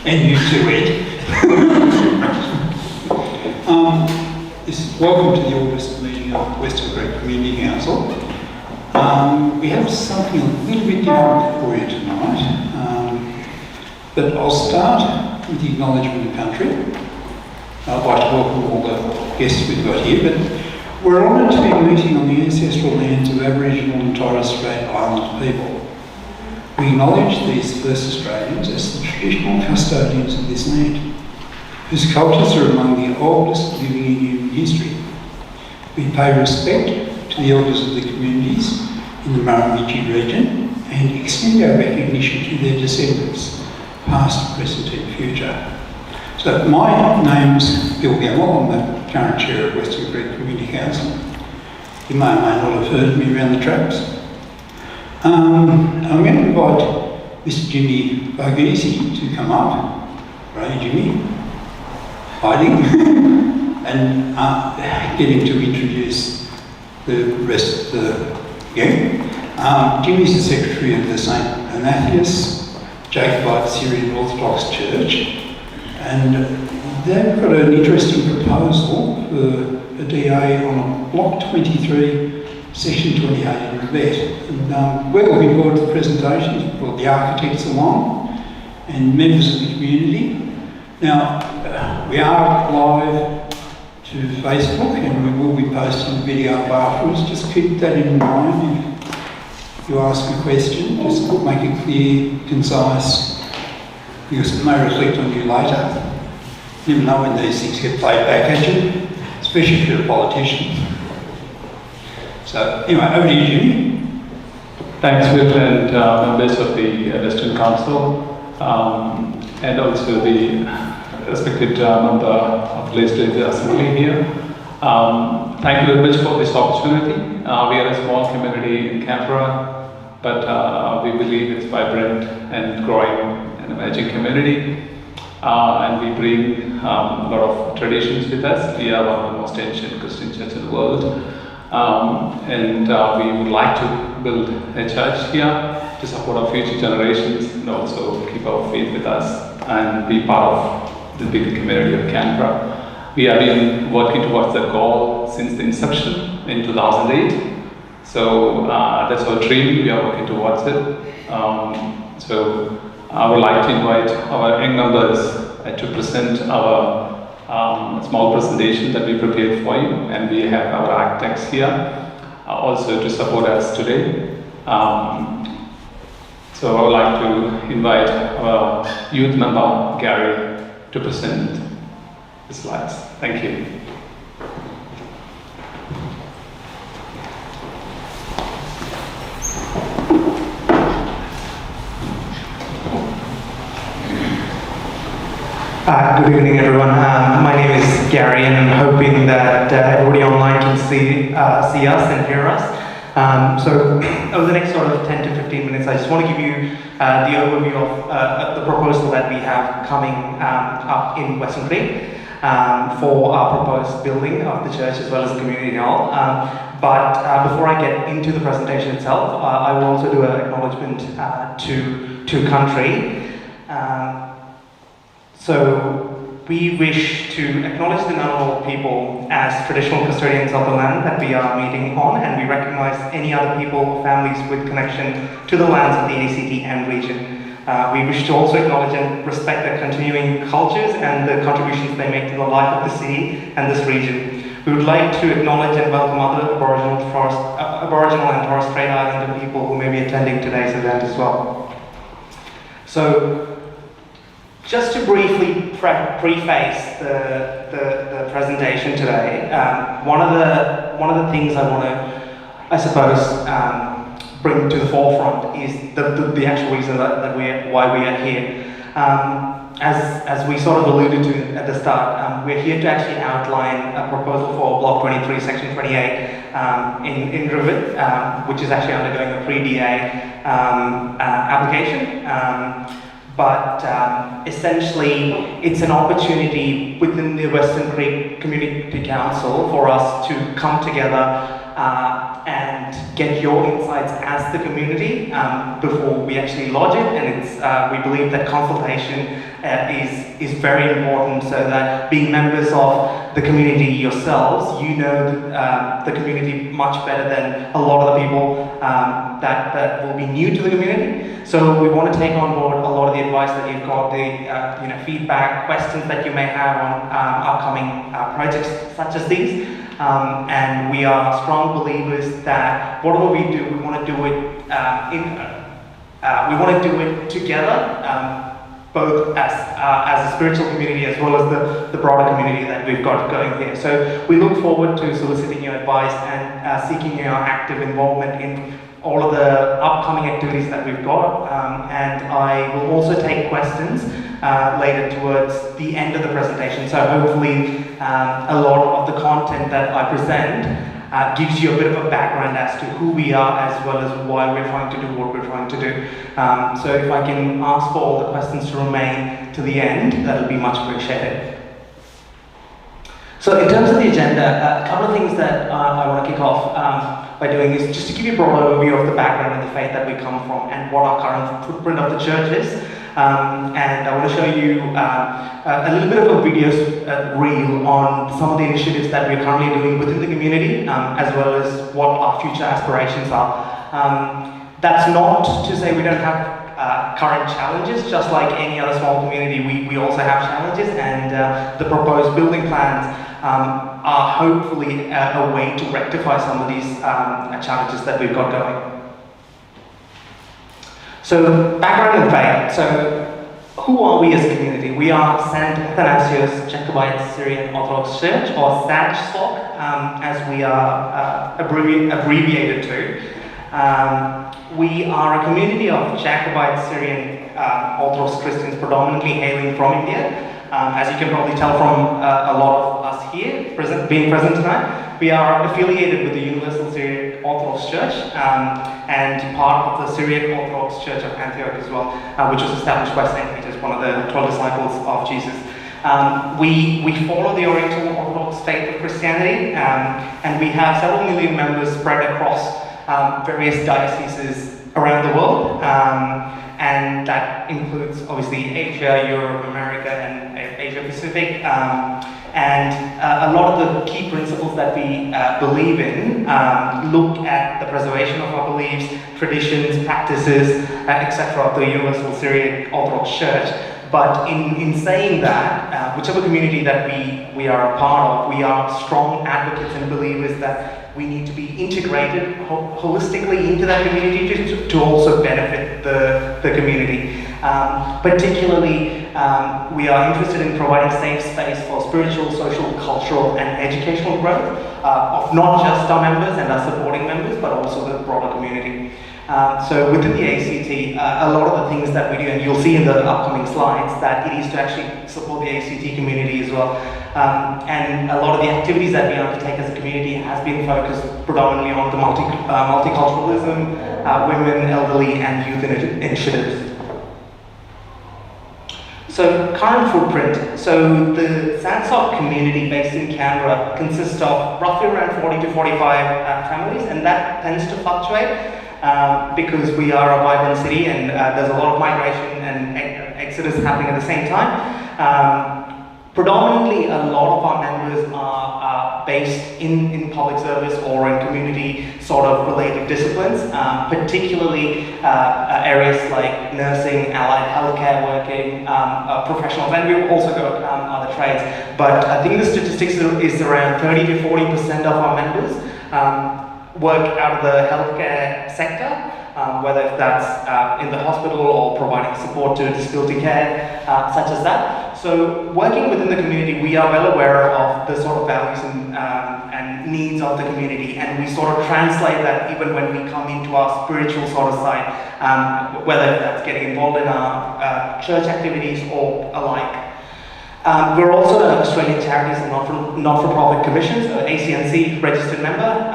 And you too, Ed. Welcome to the August meeting of Western Creek Community Council. We have something a little bit different for you tonight, but I'll start with the acknowledgement of country. I'd like to welcome all the guests we've got here, but we're honoured to be meeting on the ancestral lands of Aboriginal and Torres Strait Islander people. We acknowledge these first Australians as the traditional custodians of this land, whose cultures are among the oldest living in human history. We pay respect to the elders of the communities in the Murrumbidgee region and extend our recognition to their descendants, past, present and future. So my name's Bill Gamble, I'm the current chair of Western Creek Community Council. You may or may not have heard me around the traps. I'm going to invite Mr. Jimmy Varghese to come up. Right, Jimmy? Hiding. And get him to introduce the rest of the gang. Jimmy's the secretary of the St. Anathius Jacobite Syrian Orthodox Church, and they've got an interesting proposal for a DA on Block 23, Section 28 in Rivette. And we're looking forward to the presentation. We've brought the architects along and members of the community. Now, we are live to Facebook and we will be posting the video up afterwards. Just keep that in mind if you ask a question. Just make it clear, concise, because it may reflect on you later. You never know when these things get played back at you, especially if you're a politician. So anyway, over to you, Jimmy. Thanks, Will, and members of the Western Council, and also the respected member of the Legislative Assembly here. Thank you very much for this opportunity. We are a small community in Canberra, but we believe it's vibrant and growing and emerging community. And we bring a lot of traditions with us. We are one of the most ancient Christian churches in the world. And we would like to build a church here to support our future generations and also keep our faith with us and be part of the bigger community of Canberra. We have been working towards that goal since the inception in 2008. So that's our dream, we are working towards it. So I would like to invite our young members to present our small presentation that we prepared for you, and we have our architects here also to support us today. So I would like to invite our youth member, Gary, to present the slides. Thank you. Good evening, everyone. My name is Gary, and I'm hoping that everybody online can see us and hear us. So over the next sort of 10 to 15 minutes, I just want to give you the overview of the proposal that we have coming up in Western Creek for our proposed building of the church as well as the community hall. But before I get into the presentation itself, I will also do an acknowledgement to country. So we wish to acknowledge the Ngunnawal people as traditional custodians of the land that we are meeting on, and we recognise any other people or families with connection to the lands of the ACT and region. We wish to also acknowledge and respect their continuing cultures and the contributions they make to the life of the city and this region. We would like to acknowledge and welcome other Aboriginal and Torres Strait Islander people who may be attending today's event as well. So, just to briefly preface the presentation today, one of the things I want to, I suppose, bring to the forefront is the actual reason why we are here. As we sort of alluded to at the start, we're here to actually outline a proposal for Block 23, Section 28 in Rivette, which is actually undergoing a pre-DA application. But essentially, it's an opportunity within the Western Creek Community Council for us to come together and get your insights as the community before we actually lodge it. And we believe that consultation is very important, so that being members of the community yourselves, you know the community much better than a lot of the people that will be new to the community. So we want to take on board a lot of the advice that you've got, the feedback, questions that you may have on upcoming projects such as these. And we are strong believers that whatever we do, we want to do it together. Both as a spiritual community as well as the broader community that we've got going here. So we look forward to soliciting your advice and seeking your active involvement in all of the upcoming activities that we've got. And I will also take questions later towards the end of the presentation. So hopefully a lot of the content that I present gives you a bit of a background as to who we are, as well as why we're trying to do what we're trying to do. So if I can ask for all the questions to remain to the end, that'll be much appreciated. So in terms of the agenda, a couple of things that I want to kick off by doing is just to give you a broad overview of the background and the faith that we come from and what our current footprint of the church is. And I want to show you a little bit of a video reel on some of the initiatives that we're currently doing within the community, as well as what our future aspirations are. That's not to say we don't have current challenges. Just like any other small community, we also have challenges, and the proposed building plans are hopefully a way to rectify some of these challenges that we've got going. So, background and faith. So, who are we as a community? We are St. Athanasius Jacobite Syrian Orthodox Church, or SAJSOC, as we are abbreviated to. We are a community of Jacobite Syrian Orthodox Christians, predominantly hailing from India. As you can probably tell from a lot of us here being present tonight, we are affiliated with the Universal Syriac Orthodox Church and part of the Syriac Orthodox Church of Antioch as well, which was established by St. Peter, one of the 12 disciples of Jesus. We follow the Oriental Orthodox faith of Christianity, and we have several million members spread across various dioceses around the world, and that includes obviously Asia, Europe, America, and Asia Pacific. And a lot of the key principles that we believe in look at the preservation of our beliefs, traditions, practices, etc. of the Universal Syriac Orthodox Church. But in saying that, whichever community that we are a part of, we are strong advocates and believers that we need to be integrated holistically into that community to also benefit the community. Particularly, we are interested in providing safe space for spiritual, social, cultural, and educational growth of not just our members and our supporting members, but also the broader community. So within the ACT, a lot of the things that we do, and you'll see in the upcoming slides, that it is to actually support the ACT community as well. And a lot of the activities that we undertake as a community has been focused predominantly on the multiculturalism, women, elderly, and youth initiatives. So current footprint. So the SAJSOC community based in Canberra consists of roughly around 40 to 45 families, and that tends to fluctuate. Because we are a vibrant city and there's a lot of migration and exodus happening at the same time. Predominantly, a lot of our members are based in public service or in community sort of related disciplines, particularly areas like nursing, allied healthcare working, professionals, and we've also got other trades. But I think the statistics is around 30 to 40% of our members work out of the healthcare sector, whether that's in the hospital or providing support to disability care, such as that. So working within the community, we are well aware of the sort of values and needs of the community, and we sort of translate that even when we come into our spiritual sort of side, whether that's getting involved in our church activities or alike. We're also an Australian Charities and Not-for-Profit Commission, so ACNC registered member,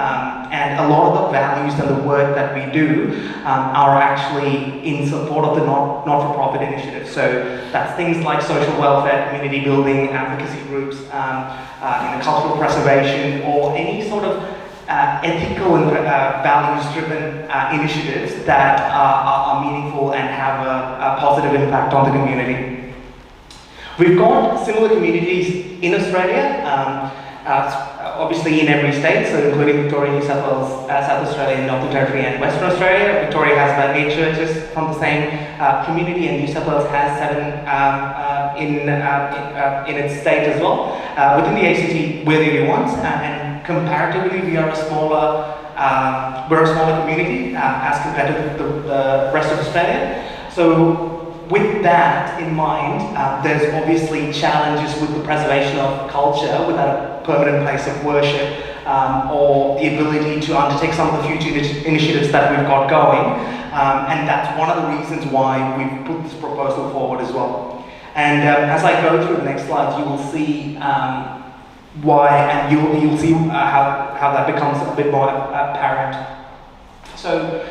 and a lot of the values and the work that we do are actually in support of the not-for-profit initiatives. So that's things like social welfare, community building, advocacy groups, cultural preservation, or any sort of ethical and values-driven initiatives that are meaningful and have a positive impact on the community. We've got similar communities in Australia, obviously in every state, so including Victoria, New South Wales, South Australia, Northern Territory and Western Australia. Victoria has about 8 churches from the same community, and New South Wales has 7 in its state as well. Within the ACT, we're the only ones, and comparatively we are a smaller community as compared to the rest of Australia. So with that in mind, there's obviously challenges with the preservation of culture without a permanent place of worship, or the ability to undertake some of the future initiatives that we've got going. And that's one of the reasons why we've put this proposal forward as well. And as I go through the next slides, you will see why, and you'll see how that becomes a bit more apparent. So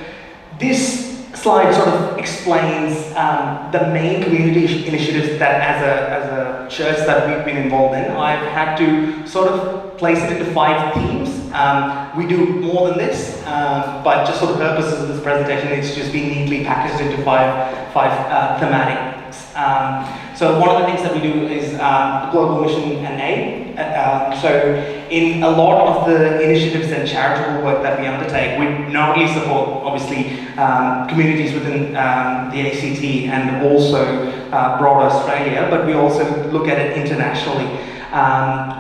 this slide sort of explains the main community initiatives that as a church that we've been involved in. I've had to sort of place it into 5 themes. We do more than this, but just for the purposes of this presentation, it's just been neatly packaged into five thematics. So one of the things that we do is global mission and aid. So in a lot of the initiatives and charitable work that we undertake, we not only support obviously communities within the ACT and also broader Australia, but we also look at it internationally.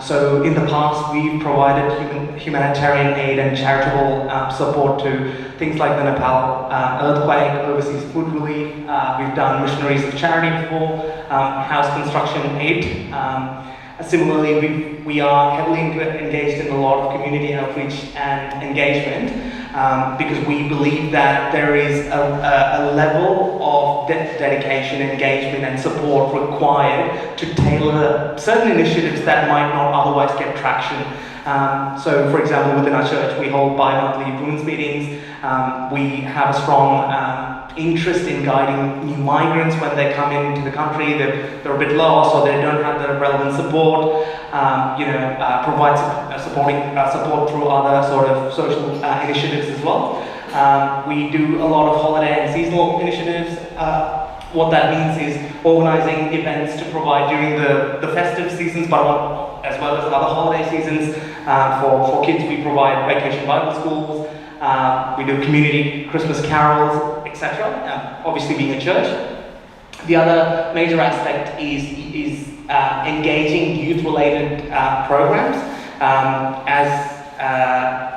So in the past, we've provided humanitarian aid and charitable support to things like the Nepal earthquake, overseas food relief. We've done missionaries of charity before, house construction aid. Similarly, we are heavily engaged in a lot of community outreach and engagement because we believe that there is a level of dedication, engagement and support required to tailor certain initiatives that might not otherwise get traction. So for example, within our church, we hold bi-monthly women's meetings. We have a strong interest in guiding new migrants when they come into the country. They're a bit lost or they don't have the relevant support. Provide support through other sort of social initiatives as well. We do a lot of holiday and seasonal initiatives. What that means is organising events to provide during the festive seasons, but as well as other holiday seasons. For kids, we provide vacation Bible schools. We do community Christmas carols, etc. Obviously, being a church. The other major aspect is engaging youth-related programs.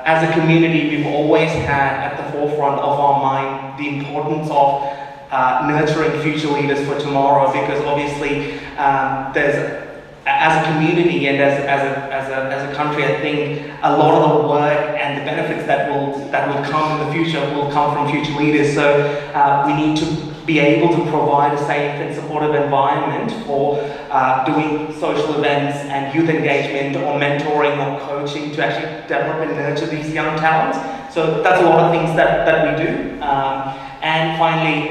As a community, we've always had at the forefront of our mind the importance of nurturing future leaders for tomorrow, because obviously as a community and as a country, I think a lot of the work and the benefits that will come in the future will come from future leaders. So we need to be able to provide a safe and supportive environment for doing social events and youth engagement or mentoring or coaching to actually develop and nurture these young talents. So that's a lot of things that we do. And finally,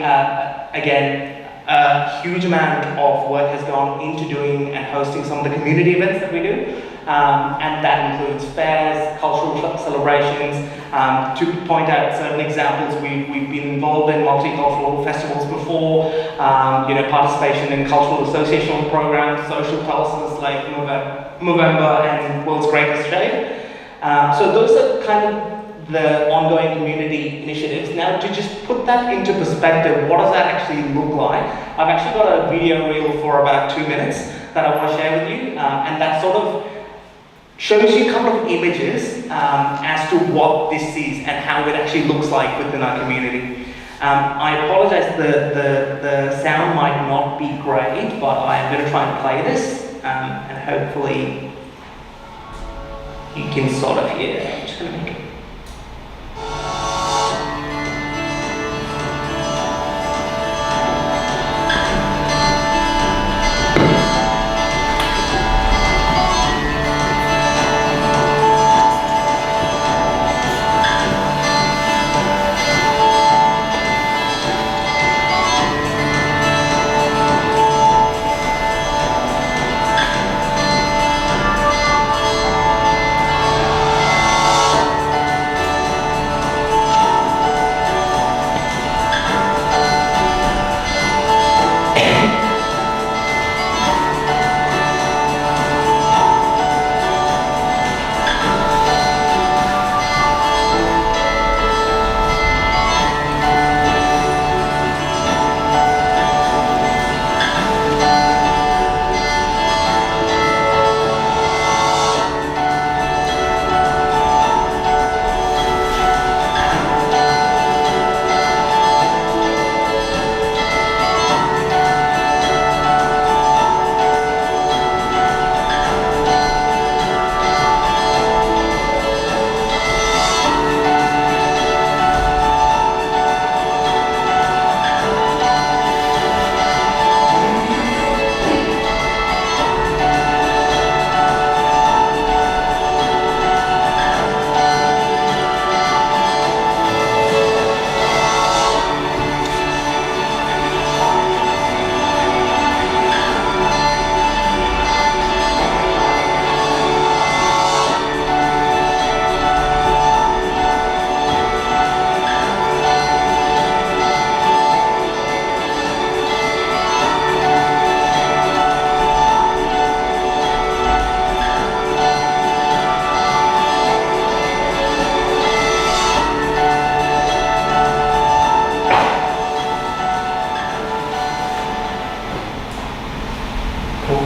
again, a huge amount of work has gone into doing and hosting some of the community events that we do. And that includes fairs, cultural celebrations. To point out certain examples, we've been involved in multicultural festivals before, participation in cultural associational programs, social pulses like Movember and World's Greatest Shade. So those are kind of the ongoing community initiatives. Now, to just put that into perspective, what does that actually look like? I've actually got a video reel for about 2 minutes that I want to share with you, and that sort of shows you a couple of images as to what this is and how it actually looks like within our community. I apologize, the sound might not be great, but I am going to try and play this, and hopefully you can sort of hear. I'm just going to make it.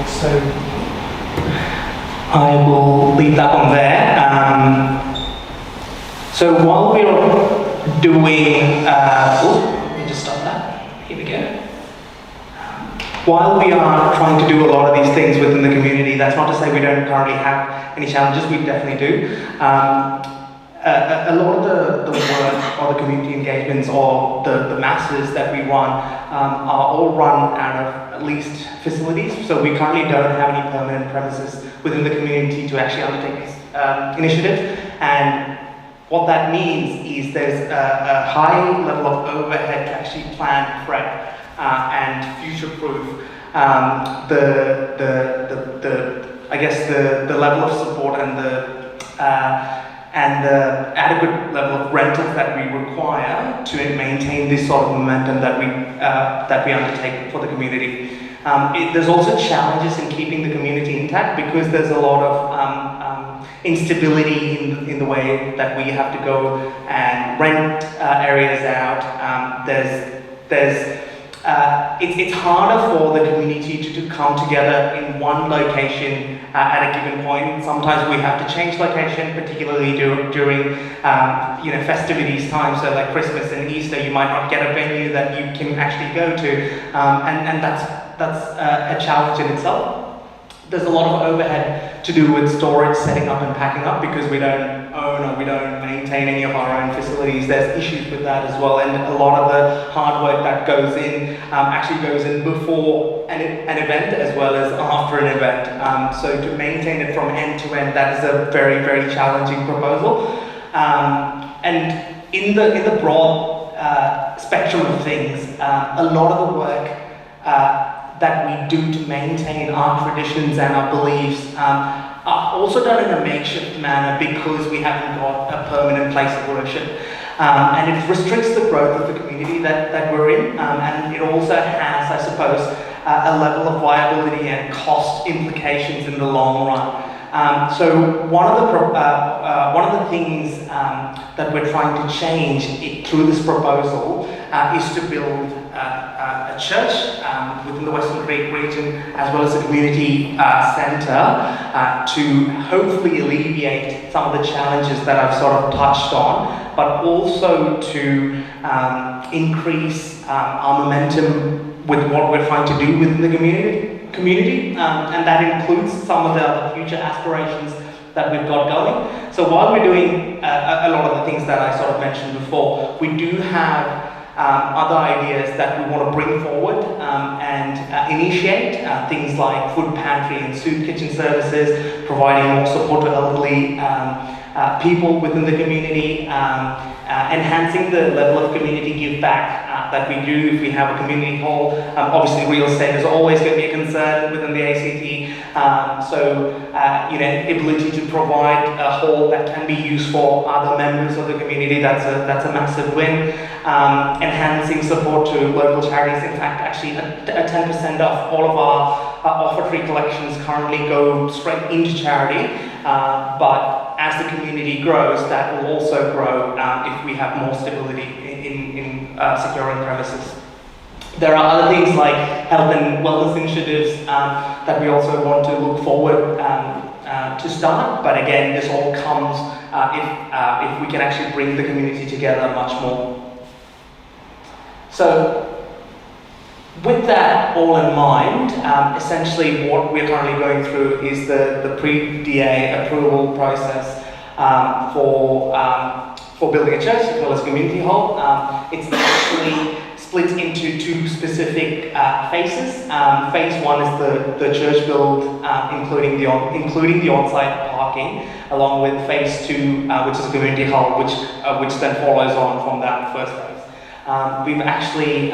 So I will leave that one there. So while we're doing, let me just stop that. Here we go. While we are trying to do a lot of these things within the community, that's not to say we don't currently have any challenges, we definitely do. A lot of the work or the community engagements or the masses that we run are all run out of at least facilities. So we currently don't have any permanent premises within the community to actually undertake these initiatives. And what that means is there's a high level of overhead to actually plan, prep, and future-proof I guess the level of support and the adequate level of rentals that we require to maintain this sort of momentum that we undertake for the community. There's also challenges in keeping the community intact because there's a lot of instability in the way that we have to go and rent areas out. It's harder for the community to come together in one location at a given point. Sometimes we have to change location, particularly during festivities time. So like Christmas and Easter, you might not get a venue that you can actually go to, and that's a challenge in itself. There's a lot of overhead to do with storage, setting up and packing up because we don't own or we don't maintain any of our own facilities. There's issues with that as well, and a lot of the hard work that goes in actually goes in before an event as well as after an event. So to maintain it from end to end, that is a very, very challenging proposal. And in the broad spectrum of things, a lot of the work that we do to maintain our traditions and our beliefs are also done in a makeshift manner because we haven't got a permanent place of worship. And it restricts the growth of the community that we're in, and it also has, I suppose, a level of viability and cost implications in the long run. So one of the things that we're trying to change through this proposal is to build a church within the Western Creek region as well as a community centre to hopefully alleviate some of the challenges that I've sort of touched on, but also to increase our momentum with what we're trying to do within the community, and that includes some of the other future aspirations that we've got going. So while we're doing a lot of the things that I sort of mentioned before, we do have other ideas that we want to bring forward and initiate, things like food pantry and soup kitchen services, providing more support to elderly people within the community, enhancing the level of community give back that we do if we have a community hall. Obviously real estate is always going to be a concern within the ACT, so ability to provide a hall that can be used for other members of the community, that's a massive win. Enhancing support to local charities. In fact, actually a 10% off all of our offertory collections currently go straight into charity, but as the community grows, that will also grow if we have more stability in securing premises. There are other things like health and wellness initiatives that we also want to look forward to start, but again, this all comes if we can actually bring the community together much more. So, with that all in mind, essentially what we're currently going through is the pre-DA approval process for building a church as well as a community hall. It's actually split into two specific phases. Phase one is the church build, including the on-site parking, along with phase two, which is a community hall, which then follows on from that first phase. We've actually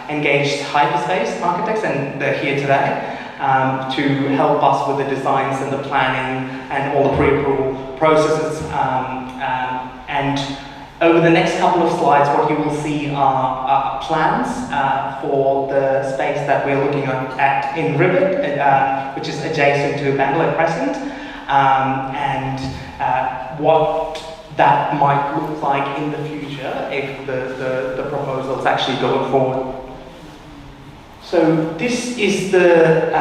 engaged Hyperspace architects, and they're here today, to help us with the designs and the planning and all the pre-approval processes. And over the next couple of slides, what you will see are plans for the space that we're looking at in Rivet, which is adjacent to Bangalore Crescent, and what that might look like in the future if the proposal is actually going forward. So this is the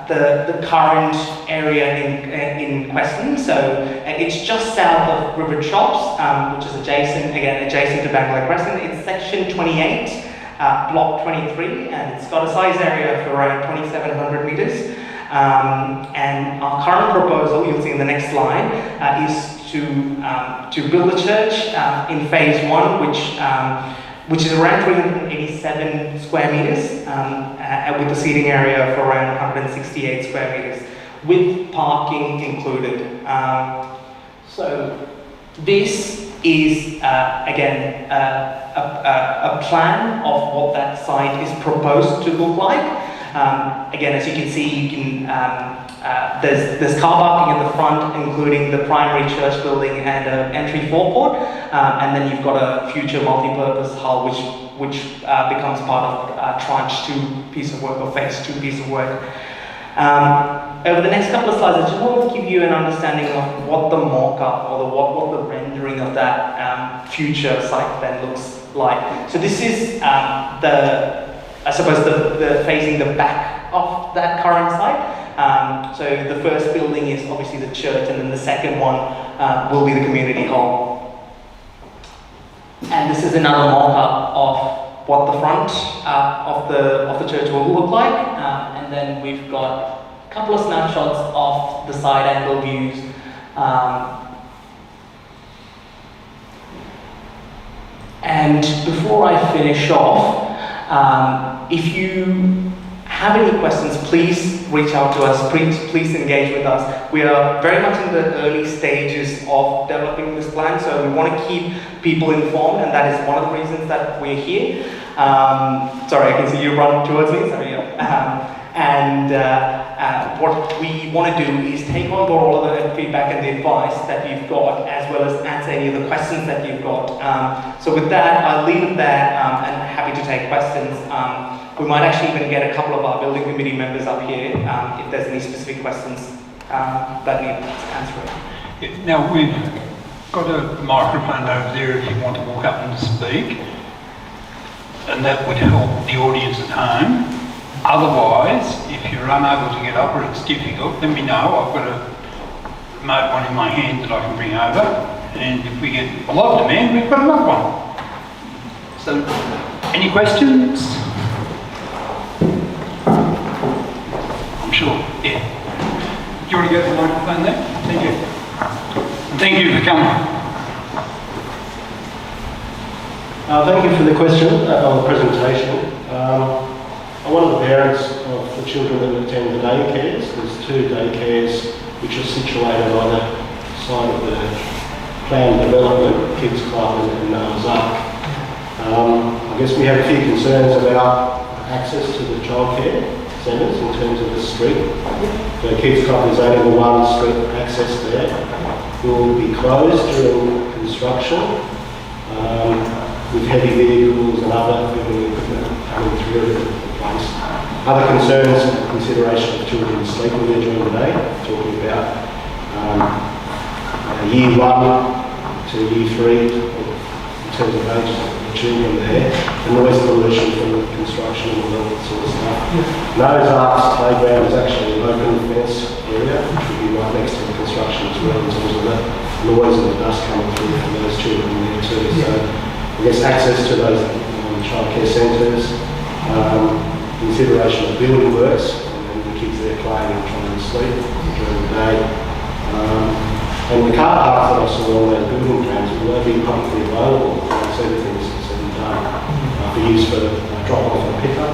the current area in Queston. So it's just south of River Chops, which is adjacent to Bangla Crescent. It's section 28, block 23, and it's got a size area of around 2,700 metres. And our current proposal, you'll see in the next slide, is to build a church in phase 1, which is around 387 square metres, with a seating area of around 168 square metres, with parking included. So this is, again, a plan of what that site is proposed to look like. Again, as you can see, there's car parking at the front, including the primary church building and an entry forecourt, and then you've got a future multi-purpose hall, which becomes part of tranche 2 piece of work, or phase 2 piece of work. Over the next couple of slides, I just want to give you an understanding of what the mock-up or what the rendering of that future site then looks like. So this is I suppose the facing the back of that current site. So the first building is obviously the church, and then the second one will be the community hall. And this is another mock-up of what the front of the church will look like. And then we've got a couple of snapshots of the side angle views. And before I finish off, if you have any questions, please reach out to us, please engage with us. We are very much in the early stages of developing this plan, so we want to keep people informed, and that is one of the reasons that we're here. Sorry, I can see you run towards me, sorry. What we want to do is take on board all of the feedback and the advice that you've got, as well as answer any of the questions that you've got. So with that, I'll leave it there, and happy to take questions. We might actually even get a couple of our building committee members up here if there's any specific questions that need answering. Now we've got a microphone over there if you want to walk up and speak, and that would help the audience at home. Otherwise, if you're unable to get up or it's difficult, let me know. I've got a remote one in my hand that I can bring over, and if we get a lot of demand, we've got another one. So, any questions? I'm sure, yeah. Do you want to go to the microphone there? Thank you. And thank you for coming. Thank you for the question, or the presentation. I'm one of the parents of the children that attend the daycares. There's 2 daycares which are situated on the side of the planned development, Kids Club and Noah's Ark. I guess we have a few concerns about access to the childcare centres in terms of the street. The Kids Club is only the one street access there. It will be closed during construction with heavy vehicles and other building equipment coming through the place. Other concerns and consideration of children sleeping there during the day, talking about year 1 to year 3 in terms of ages of the children there, and noise pollution from the construction and all that sort of stuff. Noah's Ark's playground is actually an open fence area, which will be right next to the construction as well, in terms of the noise and the dust coming through from those children there too. So I guess access to those childcare centres, consideration of building works, and the kids there playing and trying to sleep during the day. And the car parks that I saw on those building plans will be publicly available once everything's said and done, for use for drop-off and pick-up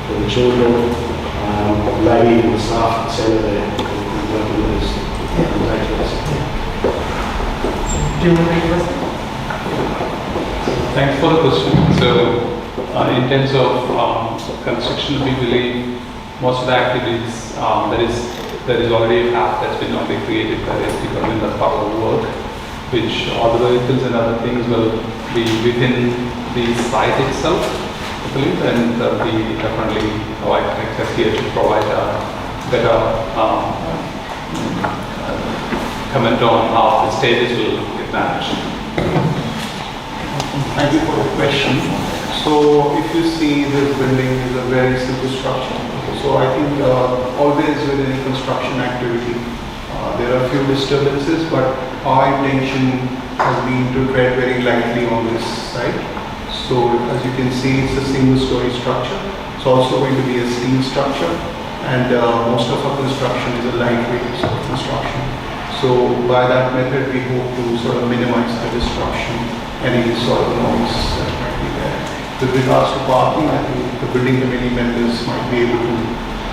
for the children, maybe even the staff at the centre there working with those daycares. Do you want to make a question? Thanks for the question. So, in terms of construction, we believe most of the activities there is already a path that's been already created by the SD government as part of the work, which all the vehicles and other things will be within the site itself, I believe, and we definitely provide access here to provide a better comment on how the stages will get managed. Thank you for the question. So if you see, this building is a very simple structure. So I think always with any construction activity, there are a few disturbances, but our intention has been to tread very lightly on this site. So as you can see, it's a single-story structure. It's also going to be a steel structure, and most of our construction is a lightweight sort of construction. So by that method, we hope to sort of minimize the disruption, any sort of noise that might be there. With regards to parking, I think the building committee members might be able to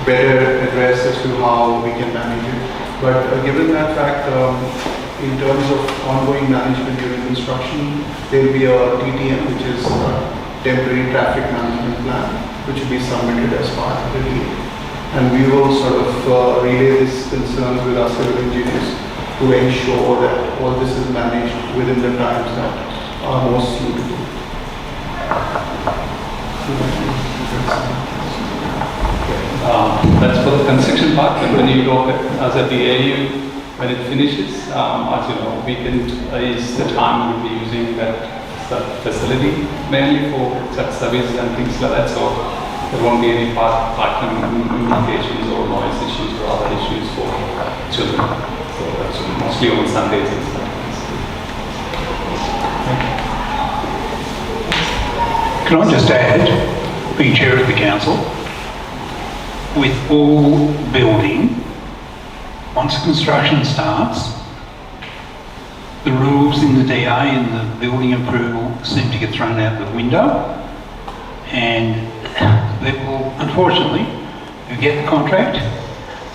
better address as to how we can manage it. But given that fact, in terms of ongoing management during construction, there will be a TTM, which is a temporary traffic management plan, which will be submitted as part of the deal. And we will sort of relay these concerns with our civil engineers to ensure that all this is managed within the times that are most suitable. That's for the construction part, but when you look at as a BAU, when it finishes, as you know, weekend is the time we'll be using that facility mainly for such services and things like that. So there won't be any parking implications or noise issues or other issues for children. So that's mostly on Sundays and stuff. Can I just add, being chair of the council, with all building, once construction starts, the rules in the DA and the building approval seem to get thrown out the window, and people, unfortunately, who get the contract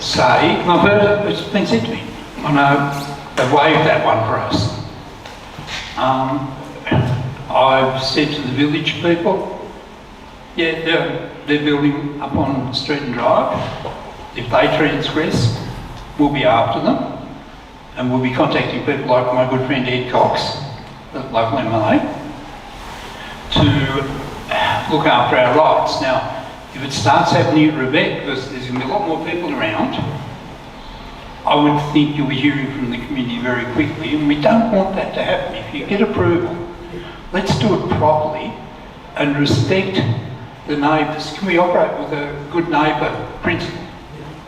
say, and I've heard it's been said to me, I know they've waived that one for us. I've said to the village people, yeah, they're building up on Street and Drive. If they transgress, we'll be after them, and we'll be contacting people like my good friend Ed Cox, the local MLA, to look after our rights. Now, if it starts happening at Rebecca, because there's going to be a lot more people around, I would think you'll be hearing from the community very quickly, and we don't want that to happen. If you get approval, let's do it properly and respect the neighbours. Can we operate with a good neighbour principle?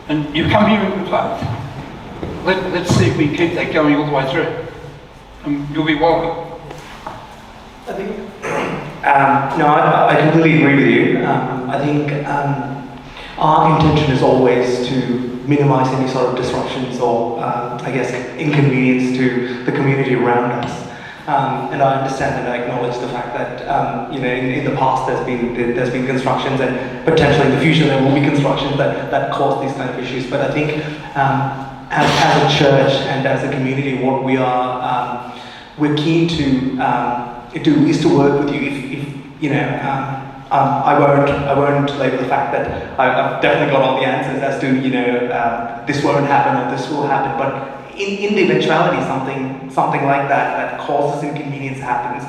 And you've come here in good faith. Let's see if we can keep that going all the way through. You'll be welcome. I think, no, I completely agree with you. I think our intention is always to minimise any sort of disruptions or, I guess, inconvenience to the community around us. And I understand and I acknowledge the fact that you know, in the past there's been constructions, and potentially in the future there will be constructions that cause these kind of issues. But I think as a church and as a community, what we are we're keen to do is to work with you. If you know. I won't label the fact that I've definitely got all the answers as to, you know, this won't happen or this will happen, but in the eventuality something like that causes inconvenience happens,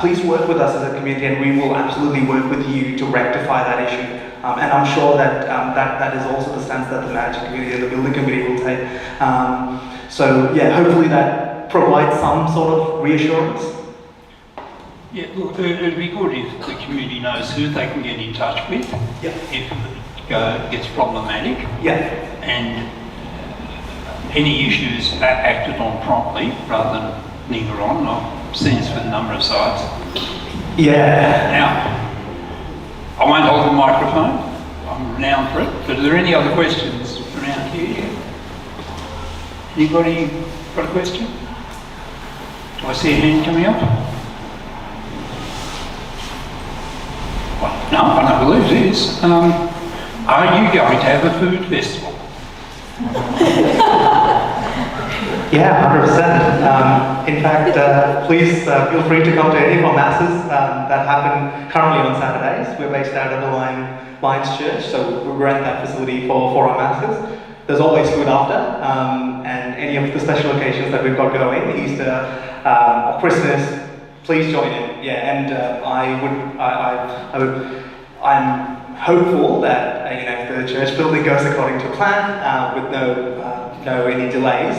please work with us as a community, and we will absolutely work with you to rectify that issue. And I'm sure that that is also the stance that the managing committee and the building committee will take. So yeah, hopefully that provides some sort of reassurance. Yeah, look, it'd be good if the community knows who they can get in touch with if it gets problematic. Yeah. And any issues are acted on promptly rather than linger on. I've seen this for a number of sites. Yeah. Now, I won't hold the microphone. I'm renowned for it. But are there any other questions around here? Anybody got a question? Do I see a hand coming up? No, I don't believe it is. Are you going to have a food festival? Yeah, 100%. In fact, please feel free to come to any of our masses that happen currently on Saturdays. We're based out of the Lions Church, so we rent that facility for our masses. There's always food after, and any of the special occasions that we've got going, Easter or Christmas, please join in. Yeah, and I'm hopeful that you know, if the church building goes according to plan, with no any delays,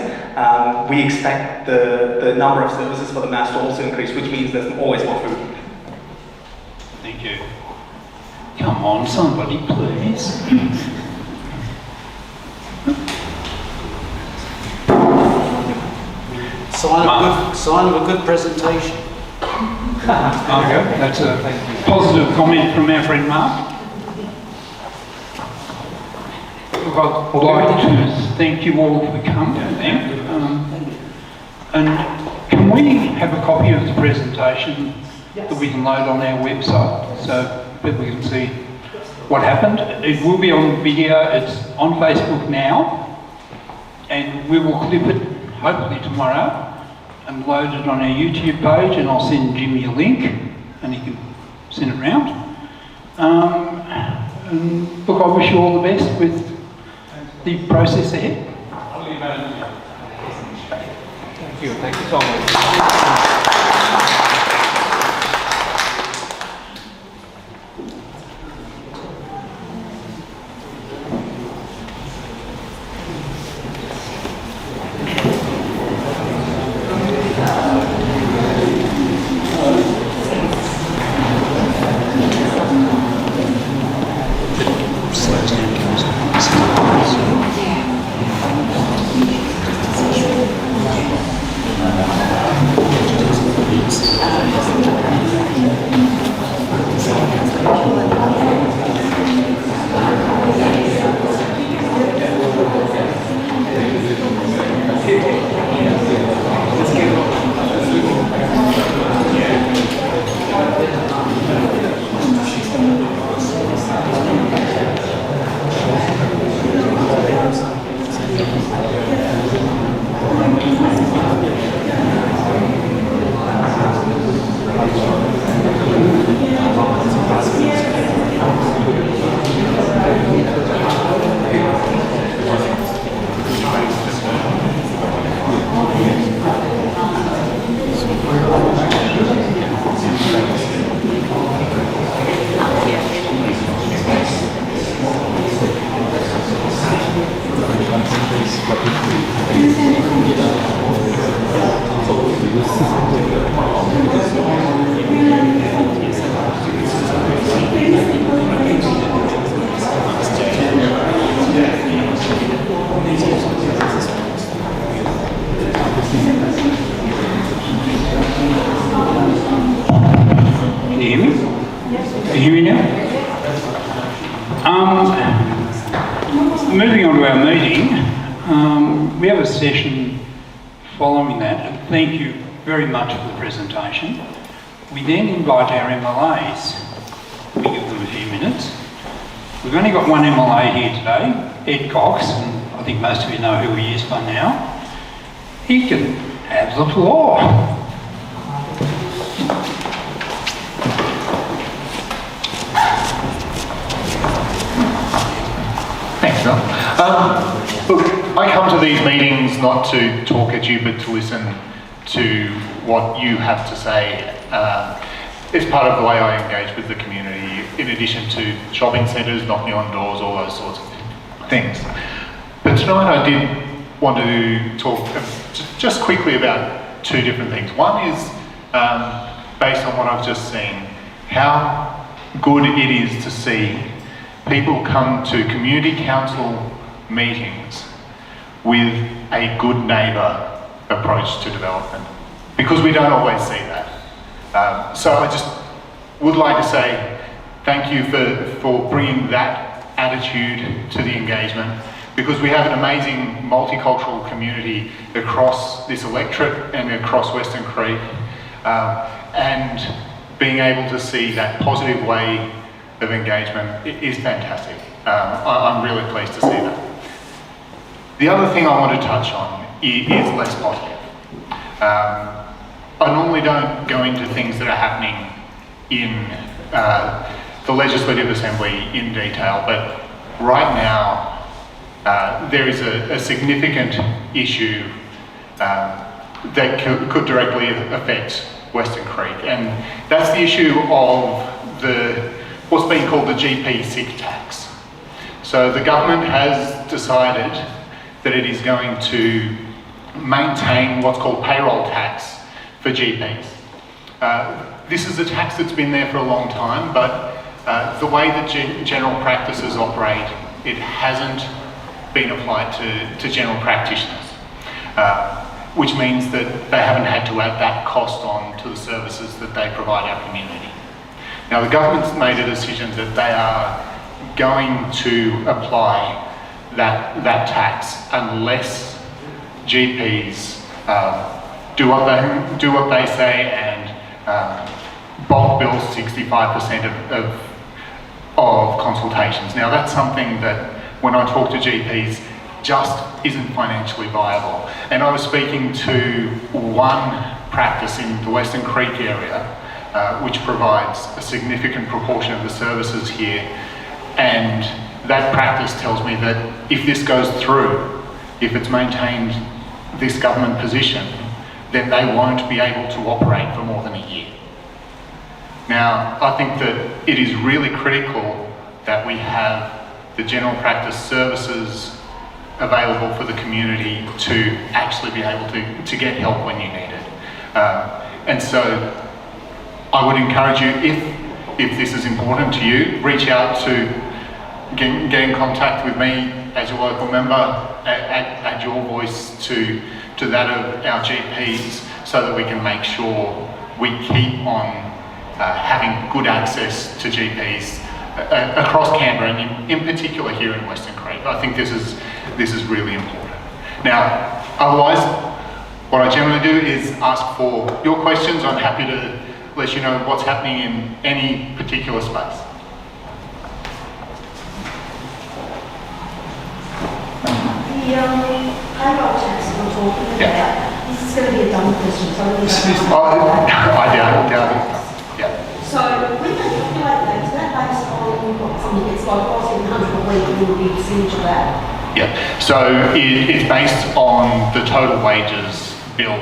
we expect the number of services for the mass to also increase, which means there's always more food. Thank you. Come on, somebody, please. Sign of a good presentation. Okay, that's a positive comment from our friend Mark. I'd like to thank you all for coming. And can we have a copy of the presentation that we can load on our website so people can see what happened? It will be on video, it's on Facebook now, and we will clip it hopefully tomorrow and load it on our YouTube page, and I'll send Jimmy a link and he can send it round. And look, I wish you all the best with the process ahead. Thank you so much. Can you hear me? Can you hear me now? Moving on to our meeting, we have a session following that, and thank you very much for the presentation. We then invite our MLAs. We give them a few minutes. We've only got one MLA here today, Ed Cox, and I think most of you know who he is by now. He can have the floor. Thanks, Bill. Look, I come to these meetings not to talk at you, but to listen to what you have to say. It's part of the way I engage with the community, in addition to shopping centres, knocking on doors, all those sorts of things. But tonight I did want to talk just quickly about two different things. One is, based on what I've just seen, how good it is to see people come to community council meetings with a good neighbour approach to development, because we don't always see that. So I just would like to say thank you for bringing that attitude to the engagement, because we have an amazing multicultural community across this electorate and across Western Creek, and being able to see that positive way of engagement is fantastic. I'm really pleased to see that. The other thing I want to touch on is less positive. I normally don't go into things that are happening in the Legislative Assembly in detail, but right now there is a significant issue that could directly affect Western Creek, and that's the issue of what's been called the GP sick tax. So the government has decided that it is going to maintain what's called payroll tax for GPs. This is a tax that's been there for a long time, but the way that general practices operate, it hasn't been applied to general practitioners. which means that they haven't had to add that cost on to the services that they provide our community. Now, the government's made a decision that they are going to apply that tax unless GPs do what they say and bulk bill 65% of consultations. Now, that's something that when I talk to GPs just isn't financially viable. And I was speaking to one practice in the Western Creek area, which provides a significant proportion of the services here, and that practice tells me that if this goes through, if it's maintained this government position, then they won't be able to operate for more than a year. Now, I think that it is really critical that we have the general practice services available for the community to actually be able to get help when you need it. And so I would encourage you, if this is important to you, reach out to get in contact with me as your local member, add your voice to that of our GPs so that we can make sure we keep on having good access to GPs across Canberra and in particular here in Western Creek. I think this is really important. Now, otherwise, what I generally do is ask for your questions. I'm happy to let you know what's happening in any particular space. The payroll tax we're talking about, this is going to be a dumb question, so I'm going to I doubt it. Yeah. So when they calculate that, is that based on what something gets like $100 a week and will be a percentage of that? Yeah, so it's based on the total wages bill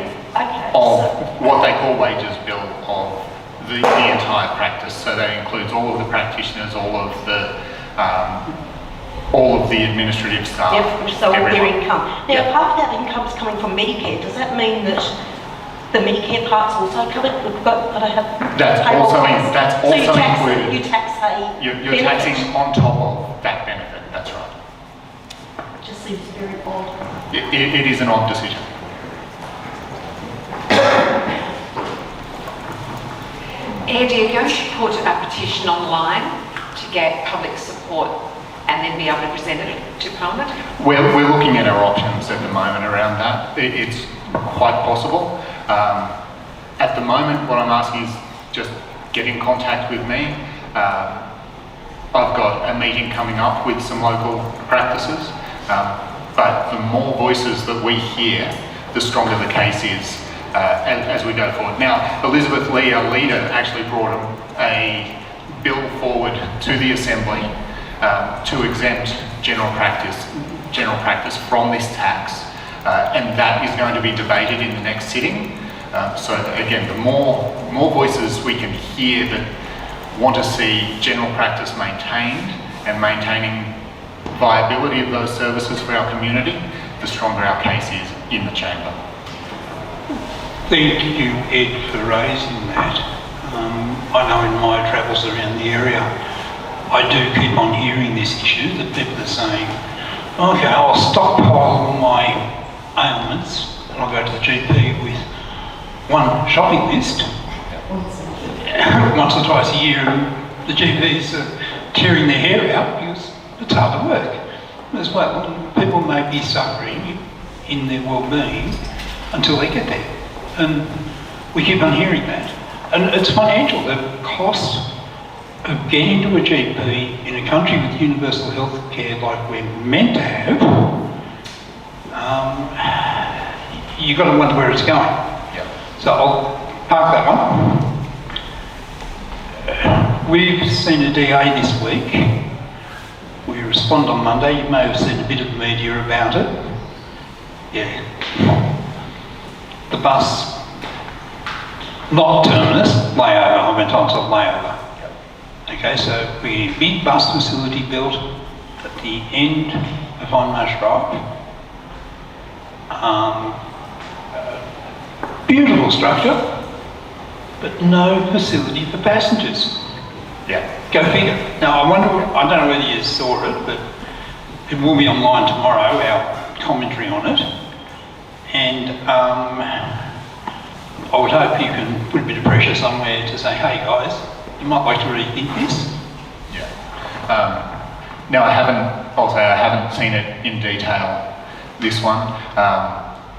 of what they call wages bill of the entire practice. So that includes all of the practitioners, all of the administrative staff. So all their everyone. income. Now, part of that income is coming from Medicare. Does that mean that the Medicare part's also covered? We've got to have That's payroll also tax. that's So you also tax included. You're You're taxing on top of that benefit. That's right. It just seems very odd. It is an odd decision. Ed, are you going to put a petition online to get public support and then be able to present it to Parliament? We're looking at our options at the moment around that. It's quite possible. At the moment, what I'm asking is just get in contact with me. I've got a meeting coming up with some local practices, but the more voices that we hear, the stronger the case is as we go forward. Now, Elizabeth Lee, our leader, actually brought a bill forward to the Assembly to exempt general practice from this tax, and that is going to be debated in the next sitting. So again, the more voices we can hear that want to see general practice maintained and maintaining viability of those services for our community, the stronger our case is in the chamber. Thank you, Ed, for raising that. I know in my travels around the area, I do keep on hearing this issue that people are saying, okay, I'll stockpile all my ailments and I'll go to the GP with one shopping list once or twice a year, and the GPs are tearing their hair out because it's hard to work as well. People may be suffering in their well-being until they get there, and we keep on hearing that. And it's financial. The cost of getting to a GP in a country with universal health care like we're meant to have, you've got to wonder where it's going. So I'll park that one. We've seen a DA this week. We respond on Monday. You may have seen a bit of media about it. Yeah. The bus, not terminus, layover. I went on to layover. Okay, so we need a big bus facility built at the end of Onmarsh Drive. Beautiful structure, but no facility for passengers. Yeah. Go figure. Now I don't know whether you saw it, but it will be online tomorrow, our commentary on it. And I would hope you can put a bit of pressure somewhere to say, hey guys, you might like to rethink this. Yeah. Now I'll say I haven't seen it in detail, this one.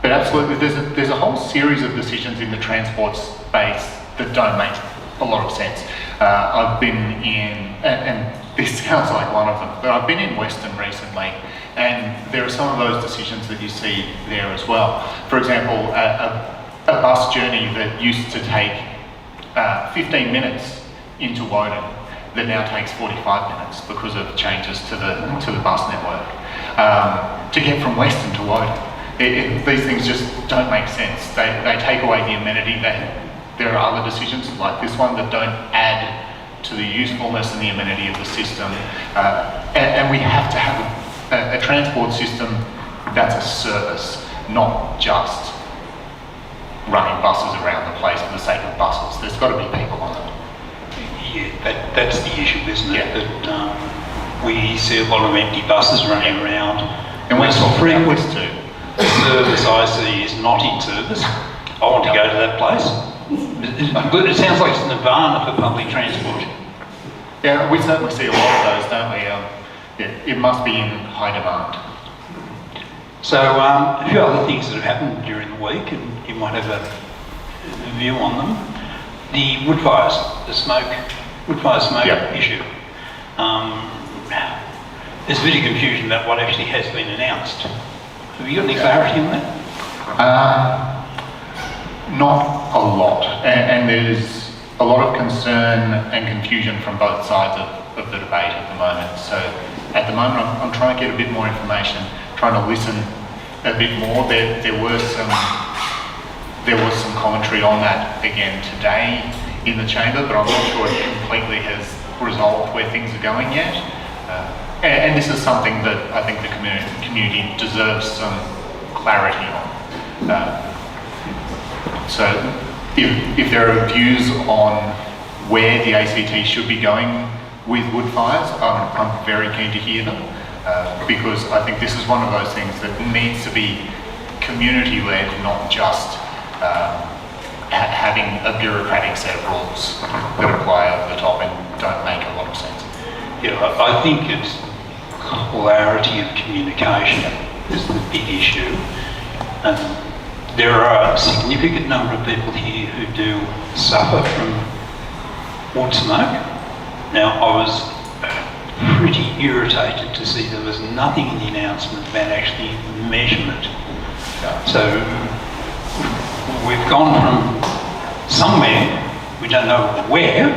But absolutely, there's a whole series of decisions in the transport space that don't make a lot of sense. I've been in, and this sounds like one of them, but I've been in Western recently, and there are some of those decisions that you see there as well. For example, a bus journey that used to take 15 minutes into Woden that now takes 45 minutes because of changes to the bus network. To get from Western to Woden, these things just don't make sense. They take away the amenity. There are other decisions like this one that don't add to the usefulness and the amenity of the system. And we have to have a transport system that's a service, not just running buses around the place for the sake of buses. There's got to be people on it. Yeah, that's the issue, isn't it? Yeah. That we see a lot of empty buses running around. And we're Most talking about frequent this too. service I see is not in service. I want to go to that place. It sounds like it's nirvana for public transport. Yeah, we certainly see a lot of those, don't we? It must be in high demand. So a few other things that have happened during the week, and you might have a view on them. The wood fires, wood fire smoke issue. There's a bit of confusion about what actually has been announced. Have you got any clarity on that? Not a lot, and there's a lot of concern and confusion from both sides of the debate at the moment. So at the moment I'm trying to get a bit more information, trying to listen a bit more. There was some commentary on that again today in the chamber, but I'm not sure it completely has resolved where things are going yet. And this is something that I think the community deserves some clarity on. So if there are views on where the ACT should be going with wood fires, I'm very keen to hear them, because I think this is one of those things that needs to be community-led, not just having a bureaucratic set of rules that apply over the top and don't make a lot of sense. Yeah, I think it's clarity of communication is the big issue. And there are a significant number of people here who do suffer from wood smoke. Now, I was pretty irritated to see there was nothing in the announcement about actually measurement. So we've gone from somewhere, we don't know where,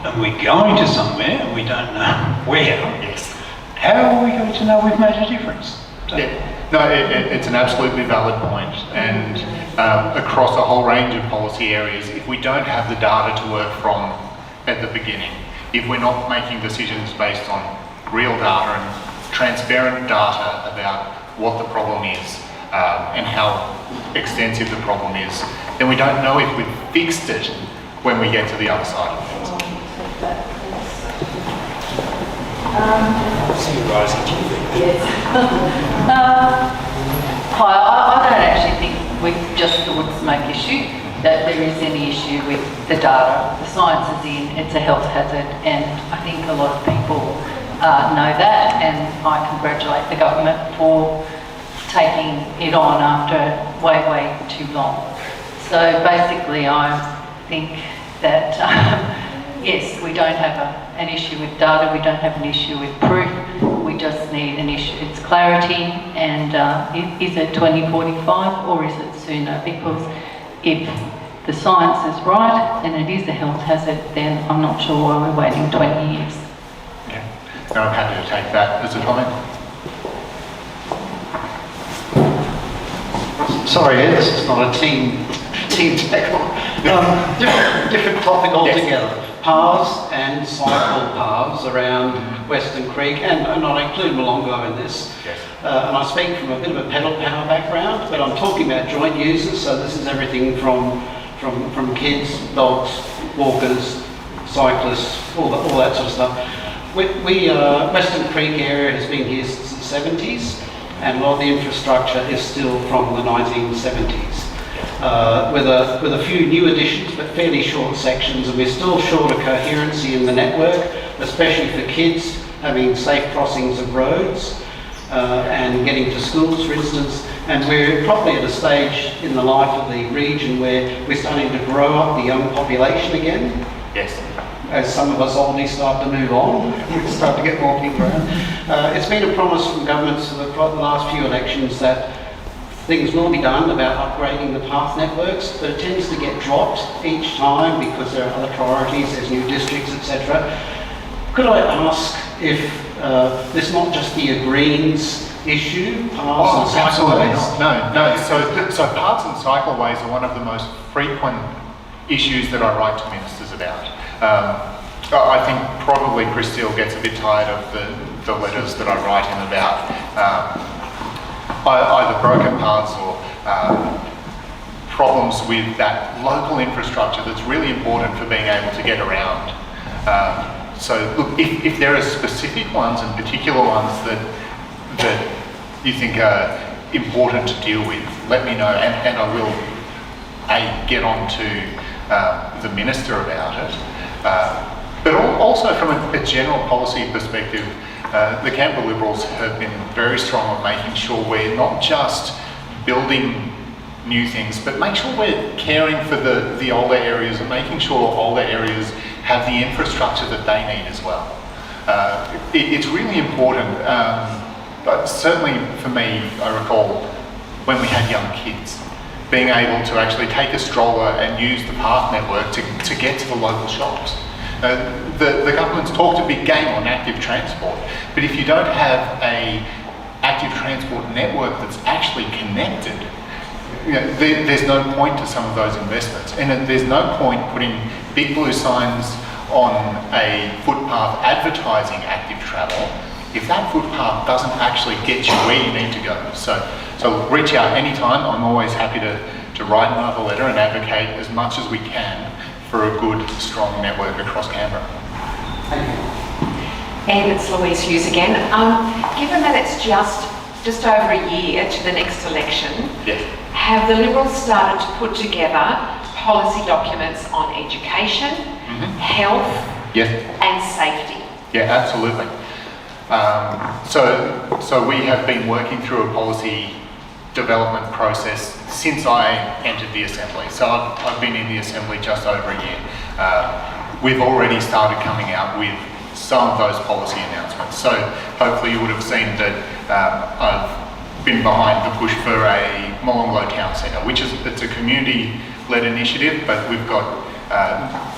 and we're going to somewhere and we don't know where. Yes. How are we going to know we've made a difference? So, No, it's an absolutely valid point, and across a whole range of policy areas, if we don't have the data to work from at the beginning, if we're not making decisions based on real data and transparent data about what the problem is and how extensive the problem is, then we don't know if we've fixed it when we get to the other side of things. Hi, I don't actually think with just the wood smoke issue that there is any issue with the data. The science is in, it's a health hazard, and I think a lot of people know that, and I congratulate the government for taking it on after way too long. So basically I think that yes, we don't have an issue with data, we don't have an issue with proof, we just need an issue, it's clarity, and is it 2045 or is it sooner? Because if the science is right and it is a health hazard, then I'm not sure why we're waiting 20 years. Yeah, no, I'm happy to take that as a comment. Sorry, this is not a team tackle. Different topic altogether. Paths and cycle paths around Western Creek, and I include Molongo in this. Yes. And I speak from a bit of a pedal power background, but I'm talking about joint users, so this is everything from kids, dogs, walkers, cyclists, all that sort of stuff. Western Creek area has been here since the 70s. and a lot of the infrastructure is still from the 1970s. With a few new additions, but fairly short sections, and we're still short of coherency in the network, especially for kids having safe crossings of roads and getting to schools, for instance. And we're probably at a stage in the life of the region where we're starting to grow up the young population again. Yes. As some of us oldies start to move on, we start to get more people around. It's been a promise from governments for the last few elections that things will be done about upgrading the path networks, but it tends to get dropped each time because there are other priorities, there's new districts, etc. Could I ask if this not just be a Greens issue, paths and cycleways? No. So paths and cycleways are one of the most frequent issues that I write to ministers about. I think probably Chris Steele gets a bit tired of the letters that I write him about either broken paths or problems with that local infrastructure that's really important for being able to get around. So look, if there are specific ones and particular ones that you think are important to deal with, let me know, and I will get on to the minister about it. But also from a general policy perspective, the Canberra Liberals have been very strong on making sure we're not just building new things, but make sure we're caring for the older areas and making sure older areas have the infrastructure that they need as well. It's really important, but certainly for me, I recall when we had young kids, being able to actually take a stroller and use the path network to get to the local shops. The government's talked a big game on active transport, but if you don't have a active transport network that's actually connected, there's no point to some of those investments. And there's no point putting big blue signs on a footpath advertising active travel if that footpath doesn't actually get you where you need to go. So reach out anytime. I'm always happy to write another letter and advocate as much as we can for a good, strong network across Canberra. Thank you. And it's Louise Hughes again. Given that it's just over a year to the next election, Yes. have the Liberals started to put together policy documents on education, health, Yes. and safety? Yeah, absolutely. So we have been working through a policy development process since I entered the Assembly. So I've been in the Assembly just over a year. We've already started coming out with some of those policy announcements. So hopefully you would have seen that I've been behind the push for a Molonglo Town Centre, which it's a community-led initiative, but we've got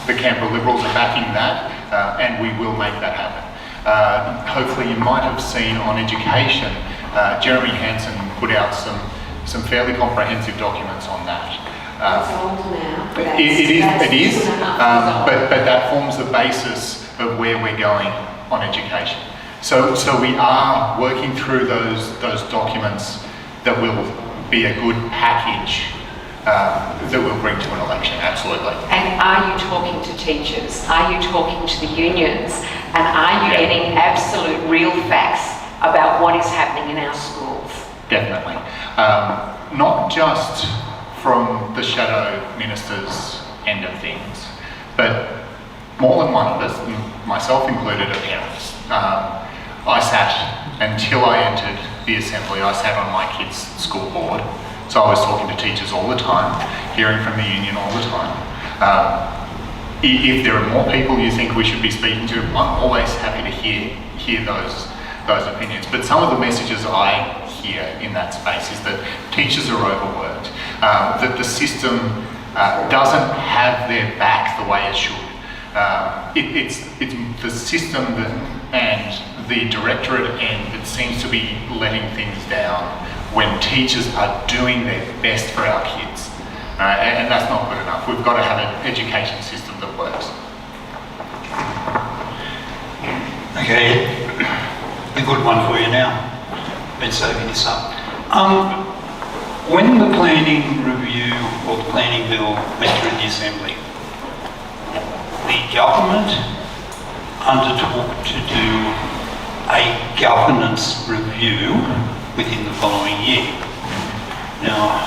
the Canberra Liberals are backing that, and we will make that happen. Hopefully you might have seen on education, Jeremy Hansen put out some fairly comprehensive documents on that. It's old now. It is, but that forms the basis of where we're going on education. So we are working through those documents that will be a good package that we'll bring to an election, absolutely. And are you talking to teachers? Are you talking to the unions? And are you getting absolute real facts about what is happening in our schools? Definitely. Not just from the shadow minister's end of things, but more than one of us, myself included, are parents. I sat, until I entered the Assembly, I sat on my kids' school board. So I was talking to teachers all the time, hearing from the union all the time. If there are more people you think we should be speaking to, I'm always happy to hear those opinions. But some of the messages I hear in that space is that teachers are overworked, that the system doesn't have their back the way it should. It's the system and the directorate end that seems to be letting things down when teachers are doing their best for our kids. And that's not good enough. We've got to have an education system that works. Okay, a good one for you now. Been saving this up. When the planning review or the planning bill went through the Assembly, the government undertook to do a governance review within the following year. Now,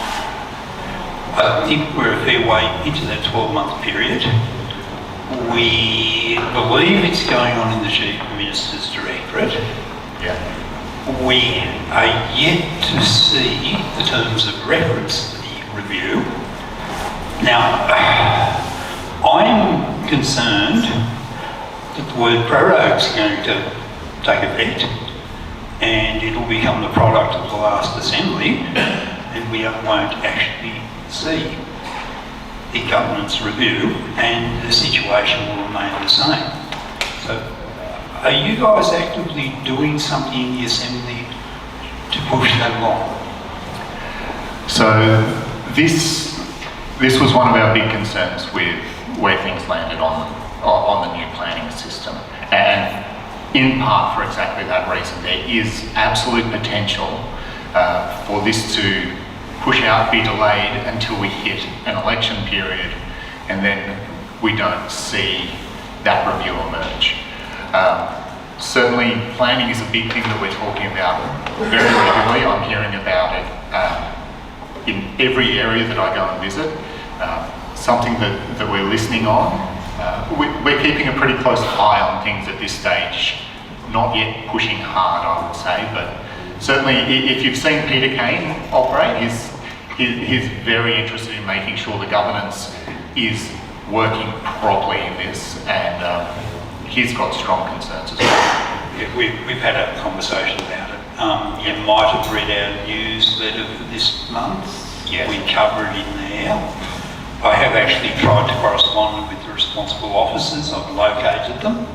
I think we're a fair way into that 12-month period. We believe it's going on in the Chief Minister's Directorate. Yeah. We are yet to see the terms of reference for the review. Now, I'm concerned that the word prorogue is going to take effect and it'll become the product of the last assembly and we won't actually see the governance review and the situation will remain the same. So, are you guys actively doing something in the assembly to push that along? So this was one of our big concerns with where things landed on the new planning system, and in part for exactly that reason. There is absolute potential for this to push out, be delayed until we hit an election period, and then we don't see that review emerge. Certainly, planning is a big thing that we're talking about very regularly. I'm hearing about it in every area that I go and visit. Something that we're listening on. We're keeping a pretty close eye on things at this stage. Not yet pushing hard, I would say, but certainly if you've seen Peter Kane operate, he's very interested in making sure the governance is working properly in this, and he's got strong concerns as well. Yeah, we've had a conversation about it. You might have read our newsletter for this month. Yes. We cover it in there. I have actually tried to correspond with the responsible officers. I've located them.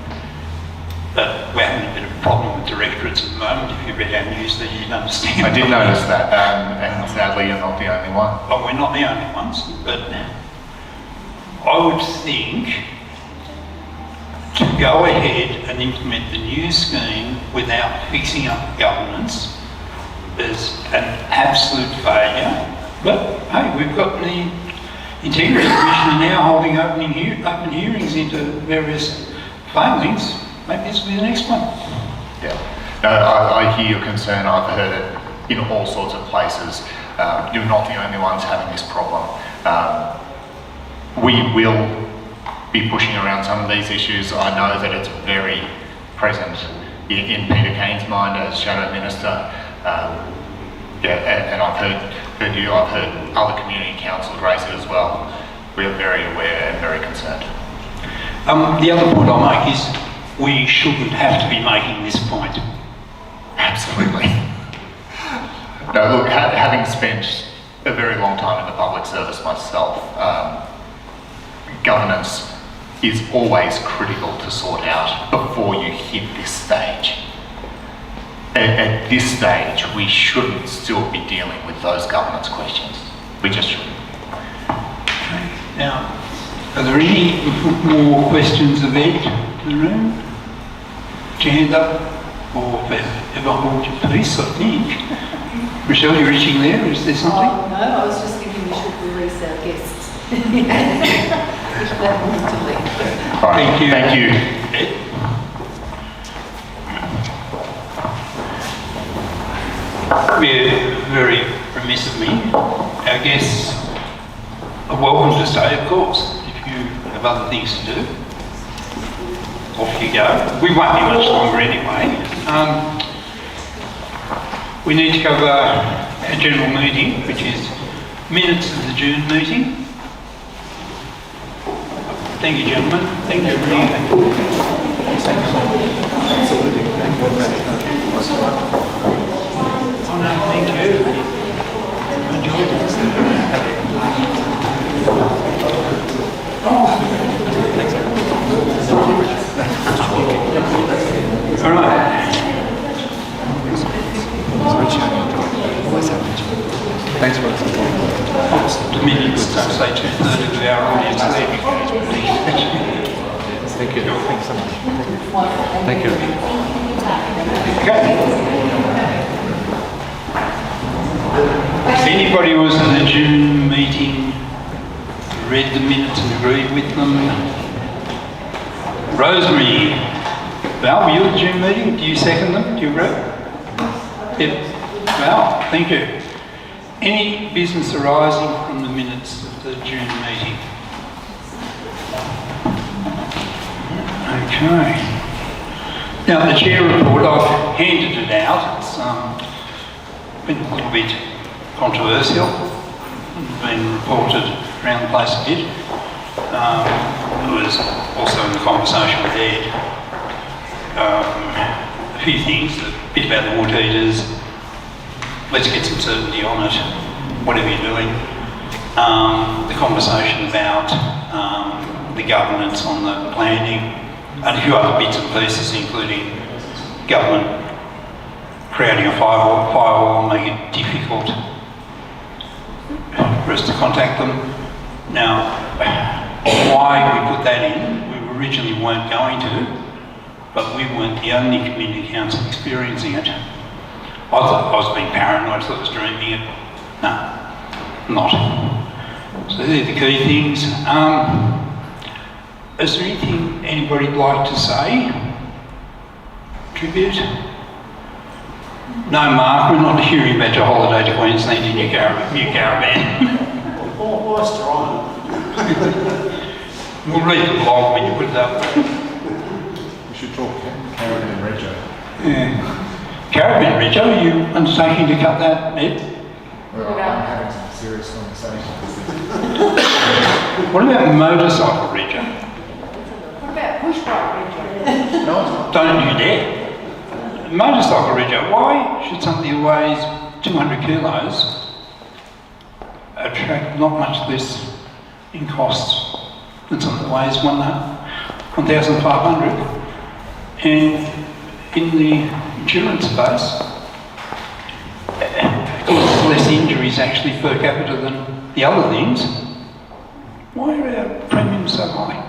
But we're having a bit of a problem with directorates at the moment. If you read our newsletter, you'd understand. I did notice that, and sadly you're not the only one. But we're not the only ones. But I would think to go ahead and implement the new scheme without fixing up governance is an absolute failure. But hey, we've got the Integrity Commission now holding open hearings into various failings. Maybe this will be the next one. Yeah. No, I hear your concern. I've heard it in all sorts of places. You're not the only ones having this problem. We will be pushing around some of these issues. I know that it's very present in Peter Kane's mind as Shadow Minister. And I've heard you, I've heard other community councils raise it as well. We are very aware and very concerned. The other point I'll make is we shouldn't have to be making this point. Absolutely. No, look, having spent a very long time in the public service myself, governance is always critical to sort out before you hit this stage. At this stage, we shouldn't still be dealing with those governance questions. We just shouldn't. Okay. Now, are there any more questions of Ed in the room? Put your hand up, or have I hold your peace, I think. Michelle, you're reaching there, is there something? Oh, no, I was just thinking we should release our guests. If they want to leave. All right, Thank you. Thank you. Ed? We're very remiss of me. Our guests are welcome to stay, of course. If you have other things to do, off you go. We won't be much longer anyway. We need to cover our general meeting, which is minutes of the June meeting. Thank you, gentlemen. Thank you, everybody. Oh no, thank you. Enjoyed it. All right. Thanks for listening. The meeting would say 2/3 of our audience there. Thank you. Thanks so much. Thank you. Okay. If anybody who was in the June meeting, read the minutes and agreed with them? Rosemary, Val, were you at the June meeting? Do you second them? Do you agree? Yep. Well, thank you. Any business arising from the minutes of the June meeting? Okay. Now, the chair report, I've handed it out. It's been a little bit controversial. It's been reported around the place a bit. It was also in the conversation with Ed. A few things, a bit about the water heaters. Let's get some certainty on it, whatever you're doing. The conversation about the governance on the planning, and a few other bits and pieces, including government creating a firewall, making it difficult for us to contact them. Now, why we put that in, we originally weren't going to, but we weren't the only community council experiencing it. I thought I was being paranoid, I thought I was dreaming it. No, not. So they're the key things. Is there anything anybody'd like to say? Tribute? No, Mark, we're not hearing about your holiday to Queensland in your caravan. Whilst you're on We'll read the blog when you put it up. We should talk Caravan and Rego. Yeah. Caravan Rego, are you undertaking to cut that, Ed? Well, I'm having some serious conversations. What about motorcycle Rego? What about push bike Rego? No, it's not. Don't you dare. Motorcycle Rego, why should something that weighs 200 kilos attract not much less in cost than something that weighs 1,500? And in the insurance space, causes less injuries actually per capita than the other things. Why are our premiums so high?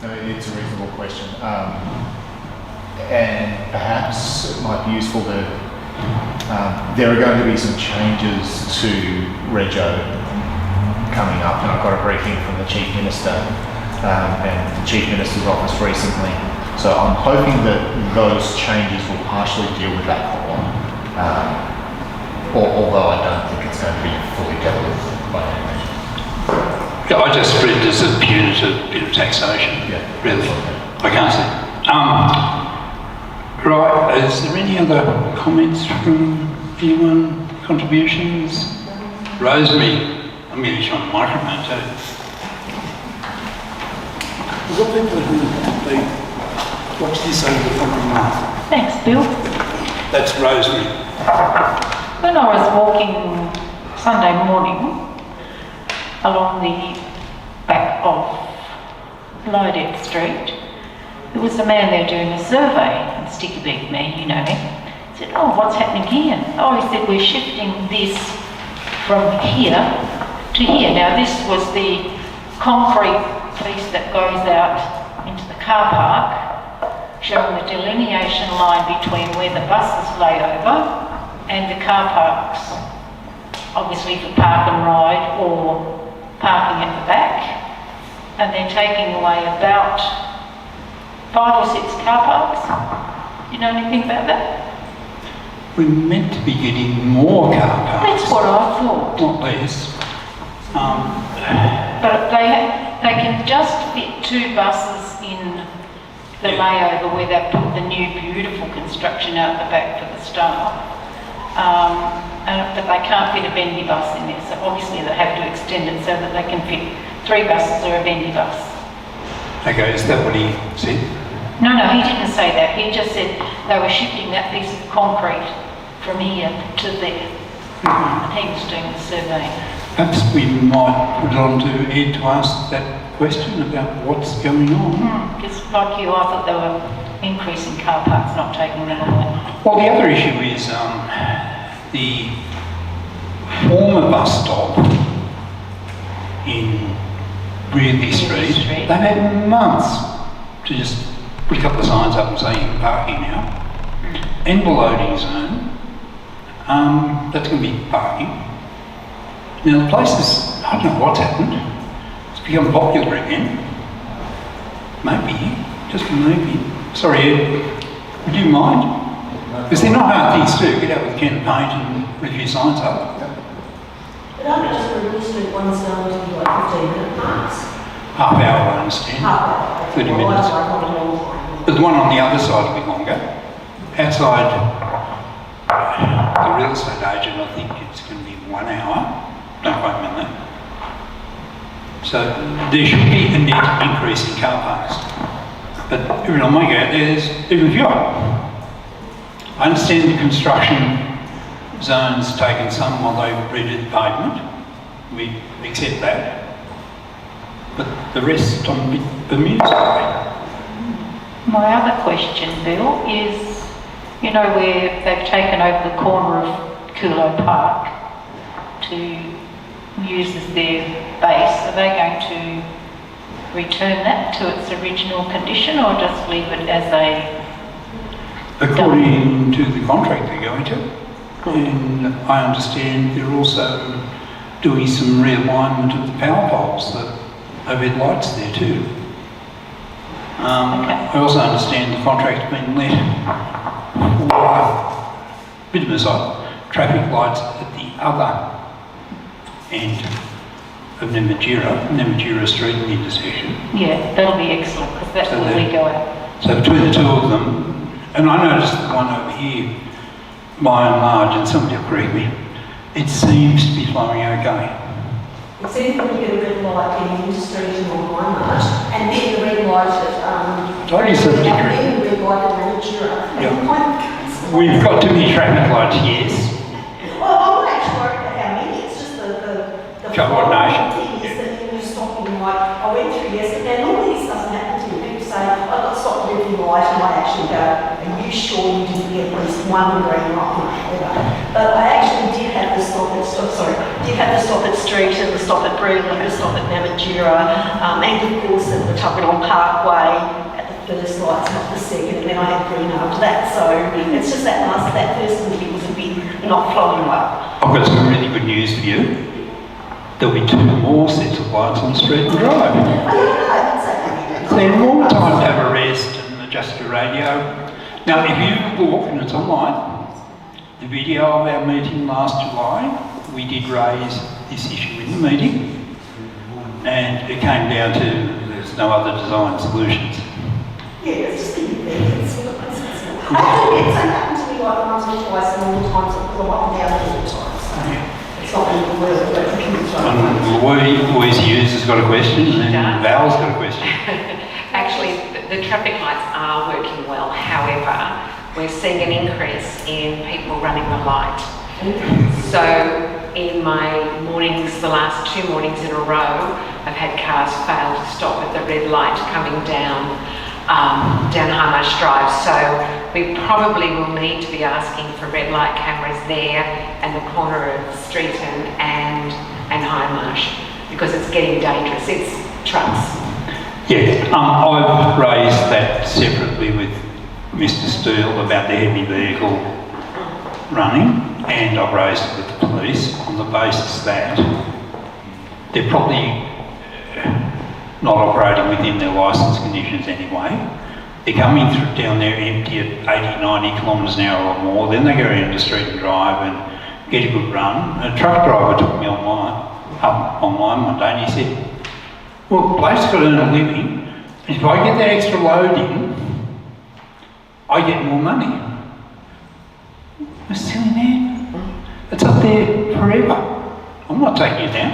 No, it's a reasonable question. And perhaps it might be useful to, there are going to be some changes to Rego coming up, and I've got a briefing from the Chief Minister and the Chief Minister's office recently. So I'm hoping that those changes will partially deal with that problem, although I don't think it's going to be fully dealt with by any means. Yeah, I just read this as punitive bit of taxation, really. I can't see. Right, is there any other comments from anyone? Contributions? Rosemary, I'm going to show the microphone too. We've got people who watch this over the following month. Thanks, Bill. That's Rosemary. When I was walking Sunday morning along the back of Lodette Street, there was a man there doing a survey, and Sticky beat me, you know me. He said, oh, what's happening here? Oh, he said, we're shifting this from here to here. Now, this was the concrete piece that goes out into the car park, showing the delineation line between where the buses lay over and the car parks, obviously for park and ride or parking at the back. And they're taking away about 5 or 6 car parks. You know anything about that? We're meant to be getting more car parks. That's what I thought. Not less. But they can just fit 2 buses in the layover where they put the new beautiful construction out the back for the staff. But they can't fit a bendy bus in there, so obviously they have to extend it so that they can fit 3 buses or a bendy bus. Okay, is that what he said? No, he didn't say that. He just said they were shifting that piece of concrete from here to there. And he was doing the survey. Perhaps we might put it on to Ed to ask that question about what's going on. Because like you, I thought they were increasing car parks, not taking them away. Well, the other issue is the former bus stop in Ridley Street. They've had months to just put a couple of signs up and say you're parking now. And the loading zone, that's going to be parking. Now the place is, I don't know what's happened, it's become popular again. Maybe, just maybe. Sorry Ed, would you mind? No Because they're not hard things to do. Get out with a can of paint and review signs up. But I noticed the Real Street one's going to be like 15-minute marks. Half hour, I understand. Half hour. 30 Well, minutes. I want a long time. But the one on the other side will be longer. Outside the real estate agent, I think it's going to be 1 hour. Don't quote me on that. So there should be a net increase in car parks. But every time I go, there's even fewer. I understand the construction zones taken some while they redid the pavement. We accept that. But the rest, I'm a bit bemused by. My other question, Bill, is, you know, where they've taken over the corner of Kulo Park to use as their base, are they going to return that to its original condition or just leave it as a... According to the contract they're going to. And I understand they're also doing some realignment of the power poles, the overhead lights there too. I also understand the contract's been let for, bit of an aside, traffic lights at the other end of Namatjira Street in the intersection. Yeah, that'll be excellent because that's where we go out. So between the two of them, and I noticed the one over here, by and large, and somebody will correct me, it seems to be flowing okay. It's even when you get a red light getting into Street and on High March, and then the red light at I guess that's different. and then the red light at Namatjira. Yeah. We've got too many traffic lights, yes. Well, I'm not actually worried about how many, it's just the Coordination. thing is that you're stopping, like, I went through yesterday, and normally this doesn't happen to me. People say, I got stopped at every light, and I actually go, are you sure you didn't get at least one green light? But I actually did have the stop at Street and the stop at Breedley, the stop at Namatjira, and of course at the Tuggeranong Parkway at the first lights, not the second, and then I had green after that. So it's just that first one was a bit not flowing well. I've got some really good news for you. There'll be 2 more sets of lights on the street and drive. So you have more time to have a rest and adjust your radio. Now, if you look, and it's online, the video of our meeting last July, we did raise this issue in the meeting, and it came down to there's no other design solutions. Yeah, it's just inconvenience. Actually, it's happened to me like once or twice, and all the times because I'm up and down all the time. So it's not even worth it. Louise Hughes has got a question, and then Val's got a question. Actually, the traffic lights are working well. However, we're seeing an increase in people running the light. So in my mornings, the last 2 mornings in a row, I've had cars fail to stop at the red light coming down High Marsh Drive. So we probably will need to be asking for red light cameras there and the corner of Streeton and High Marsh because it's getting dangerous. It's trucks. Yeah, I've raised that separately with Mr. Steele about the heavy vehicle running, and I've raised it with the police on the basis that they're probably not operating within their licence conditions anyway. They're coming through down there empty at 80, 90 kilometres an hour or more, then they go into the street and drive and get a good run. A truck driver took me online one day and he said, well, bloke's got to earn a living, and if I get that extra load in, I get more money. A silly man. It's up there forever. I'm not taking it down.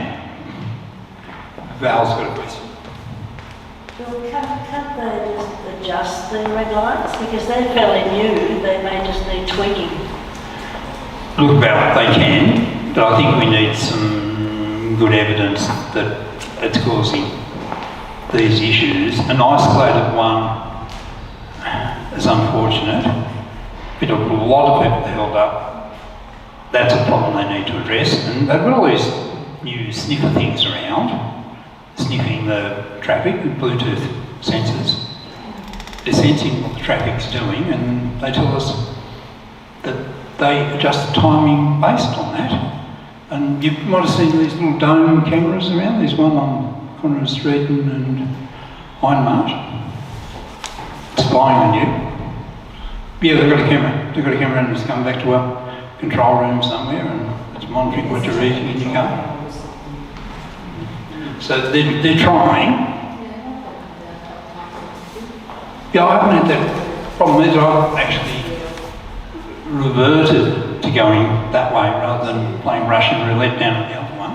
Val's got a question. Well, can't they just adjust the red lights? Because they're fairly new, they may just need tweaking. Look, Val, they can, but I think we need some good evidence that it's causing these issues. An isolated one is unfortunate, but a lot of people held up. That's a problem they need to address, and they've got all these new sniffer things around, sniffing the traffic with Bluetooth sensors. They're sensing what the traffic's doing, and they tell us that they adjust the timing based on that. And you might have seen these little dome cameras around. There's one on corner of Streeton and Hindmarsh. Spying on you. Yeah, they've got a camera. they've got a camera and it's come back to a control room somewhere and it's monitoring what you're eating in your car. So they're trying. Yeah, I haven't had that problem either. I've actually reverted to going that way rather than playing Russian roulette down at the other one.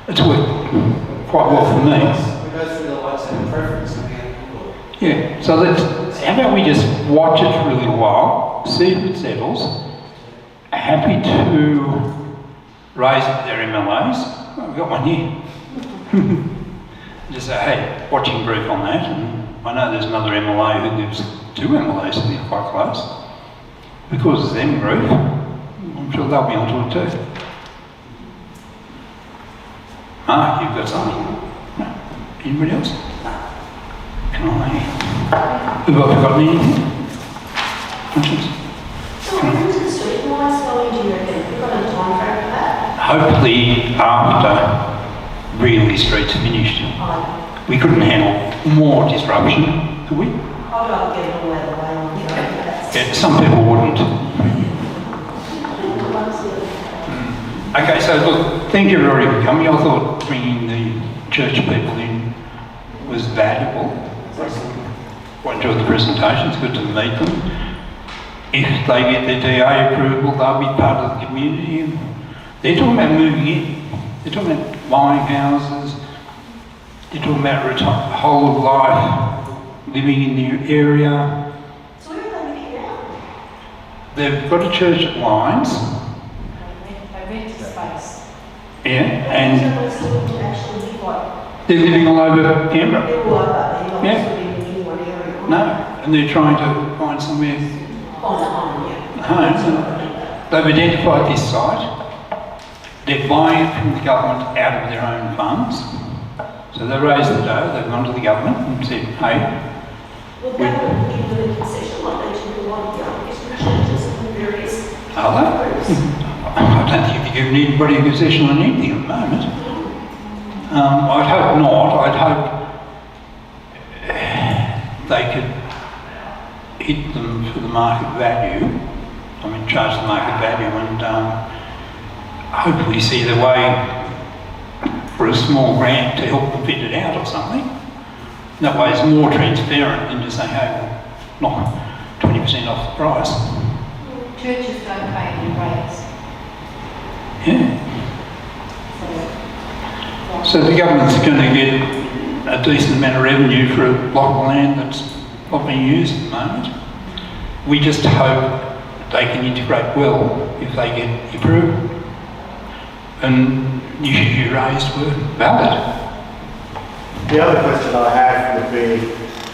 It's worked quite well for me. We go through the lights and preference. Yeah, so how about we just watch it for a little while, see if it settles. Happy to raise their MLAs. Oh, we've got one here. Just say, hey, watching brief on that. And I know there's another MLA who lives, 2 MLAs who live quite close. Because it's them brief, I'm sure they'll be onto it too. Mark, you've got something? No? Anybody else? Can I? Have I forgotten anything? Questions? So when is the street lights going, do you reckon? Have you got a time frame for that? Hopefully after really streets finished. We couldn't handle more disruption, could we? I'd rather get it all out of the way on the road. Yeah, some people wouldn't. Okay, so look, thank you everybody for coming. I thought bringing the church people in was valuable. I enjoyed the presentation, it's good to meet them. If they get their DA approval, they'll be part of the community. And they're talking about moving in. They're talking about buying houses. They're talking about whole of life, living in the area. So where are they living now? They've got a church at Lyons. They rent a space. Yeah, and So they still actually live like, they're living all over Canberra. they're all over, they're not Yeah. sort of living in one area. No, and they're trying to find somewhere home. And they've identified this site. They're buying it from the government out of their own funds. So they raised the dough, they've gone to the government and said, hey, Well, government will give them a concession like they do a lot of the other churches and various are they? I don't think they're giving anybody a concession on anything at the moment. I'd hope not. I'd hope they could hit them for the market value. I mean, charge the market value and hopefully see the way for a small grant to help them fit it out or something. That way it's more transparent than just saying, hey, well, not 20% off the price. Churches don't pay any rates. Yeah. So the government's going to get a decent amount of revenue for a block of land that's not being used at the moment. We just hope they can integrate well if they get approved. And the issues you raised were valid. The other question I have would be,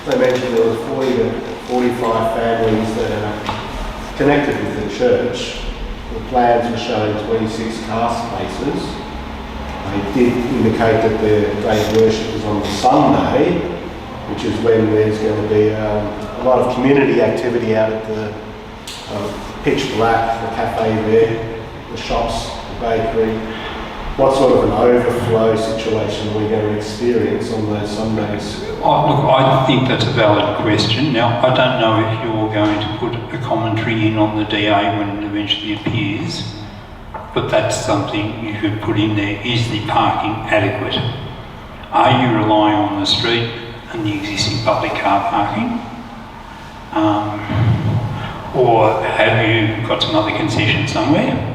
they mentioned there was 40 to 45 families that are connected with the church. The plans were showing 26 car spaces. They did indicate that their day of worship was on the Sunday, which is when there's going to be a lot of community activity out at the Pitch Black, the cafe there, the shops, the bakery. What sort of an overflow situation are we going to experience on those Sundays? Oh, look, I think that's a valid question. Now, I don't know if you're going to put a commentary in on the DA when it eventually appears, but that's something you could put in there. Is the parking adequate? Are you relying on the street and the existing public car parking? Or have you got some other concession somewhere?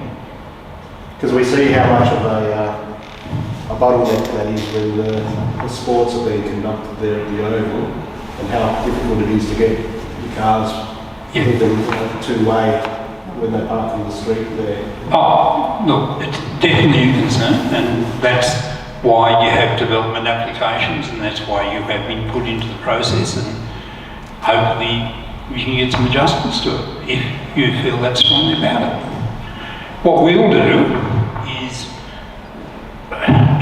Because we see how much of a bottleneck that is when the sports are being conducted there at the Oval, and how difficult it is to get the cars two-way when they park on the street there. Oh, look, it's definitely a concern, and that's why you have development applications, and that's why you have been put into the process, and hopefully we can get some adjustments to it if you feel that strongly about it. What we'll do is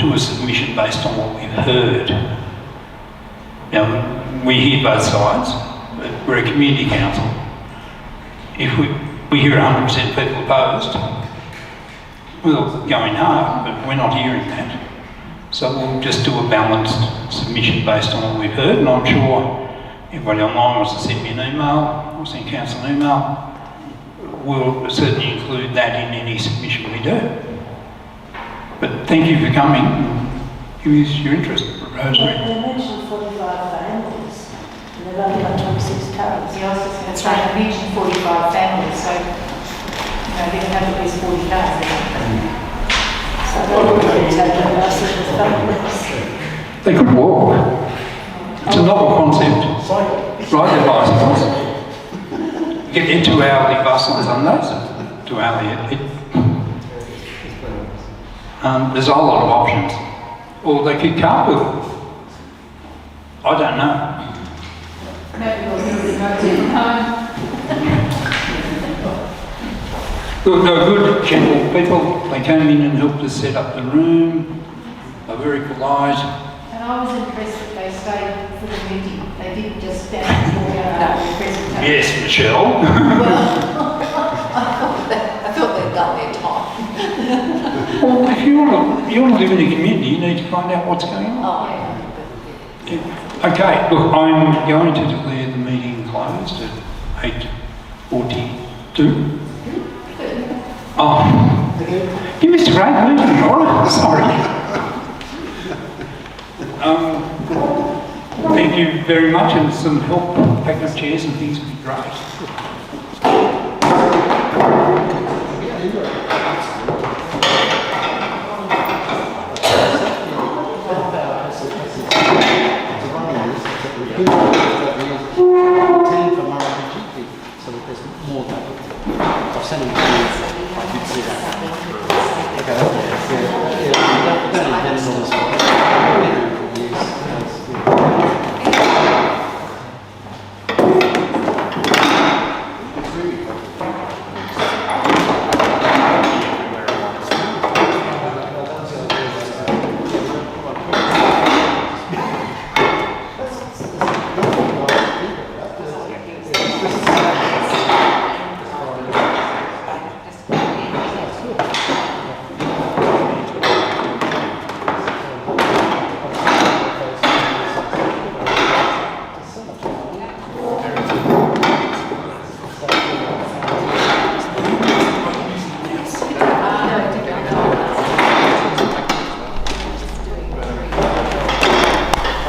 do a submission based on what we've heard. Now, we hear both sides, but we're a community council. If we hear 100% people opposed, we'll go in hard, but we're not hearing that. So we'll just do a balanced submission based on what we've heard, and I'm sure everybody online wants to send me an email, or send council an email, we'll certainly include that in any submission we do. But thank you for coming. Give us your interest, Rosemary. They mentioned 45 families, and they've only got 26 currents. Yeah, I was just going to say, I mentioned 45 families, so, you know, they're going to have at least 40 cars there. So they would be taking a bus with families. They could walk. It's a novel concept. Ride their bicycles. Get their 2-hourly bus on Sundays. 2-hourly. There's a whole lot of options. Or they could carpool. I don't know. Maybe we'll do it home. Look, they were good, gentle people. They came in and helped us set up the room. They were very polite. And I was impressed that they stayed for the meeting. They didn't just stand and walk out after the presentation. Yes, Michelle. Well, I thought they'd done their time. Well, if you want to live in a community, you need to find out what's going on. Oh, yeah. Okay, look, I'm going to declare the meeting closed at 8:42. Oh, you missed a great meeting, Laura. Sorry. Thank you very much, and some help packing up chairs and things would be great. So that there's more than I've sent them to you. I did see that. Okay, yeah. Don't intend on this one.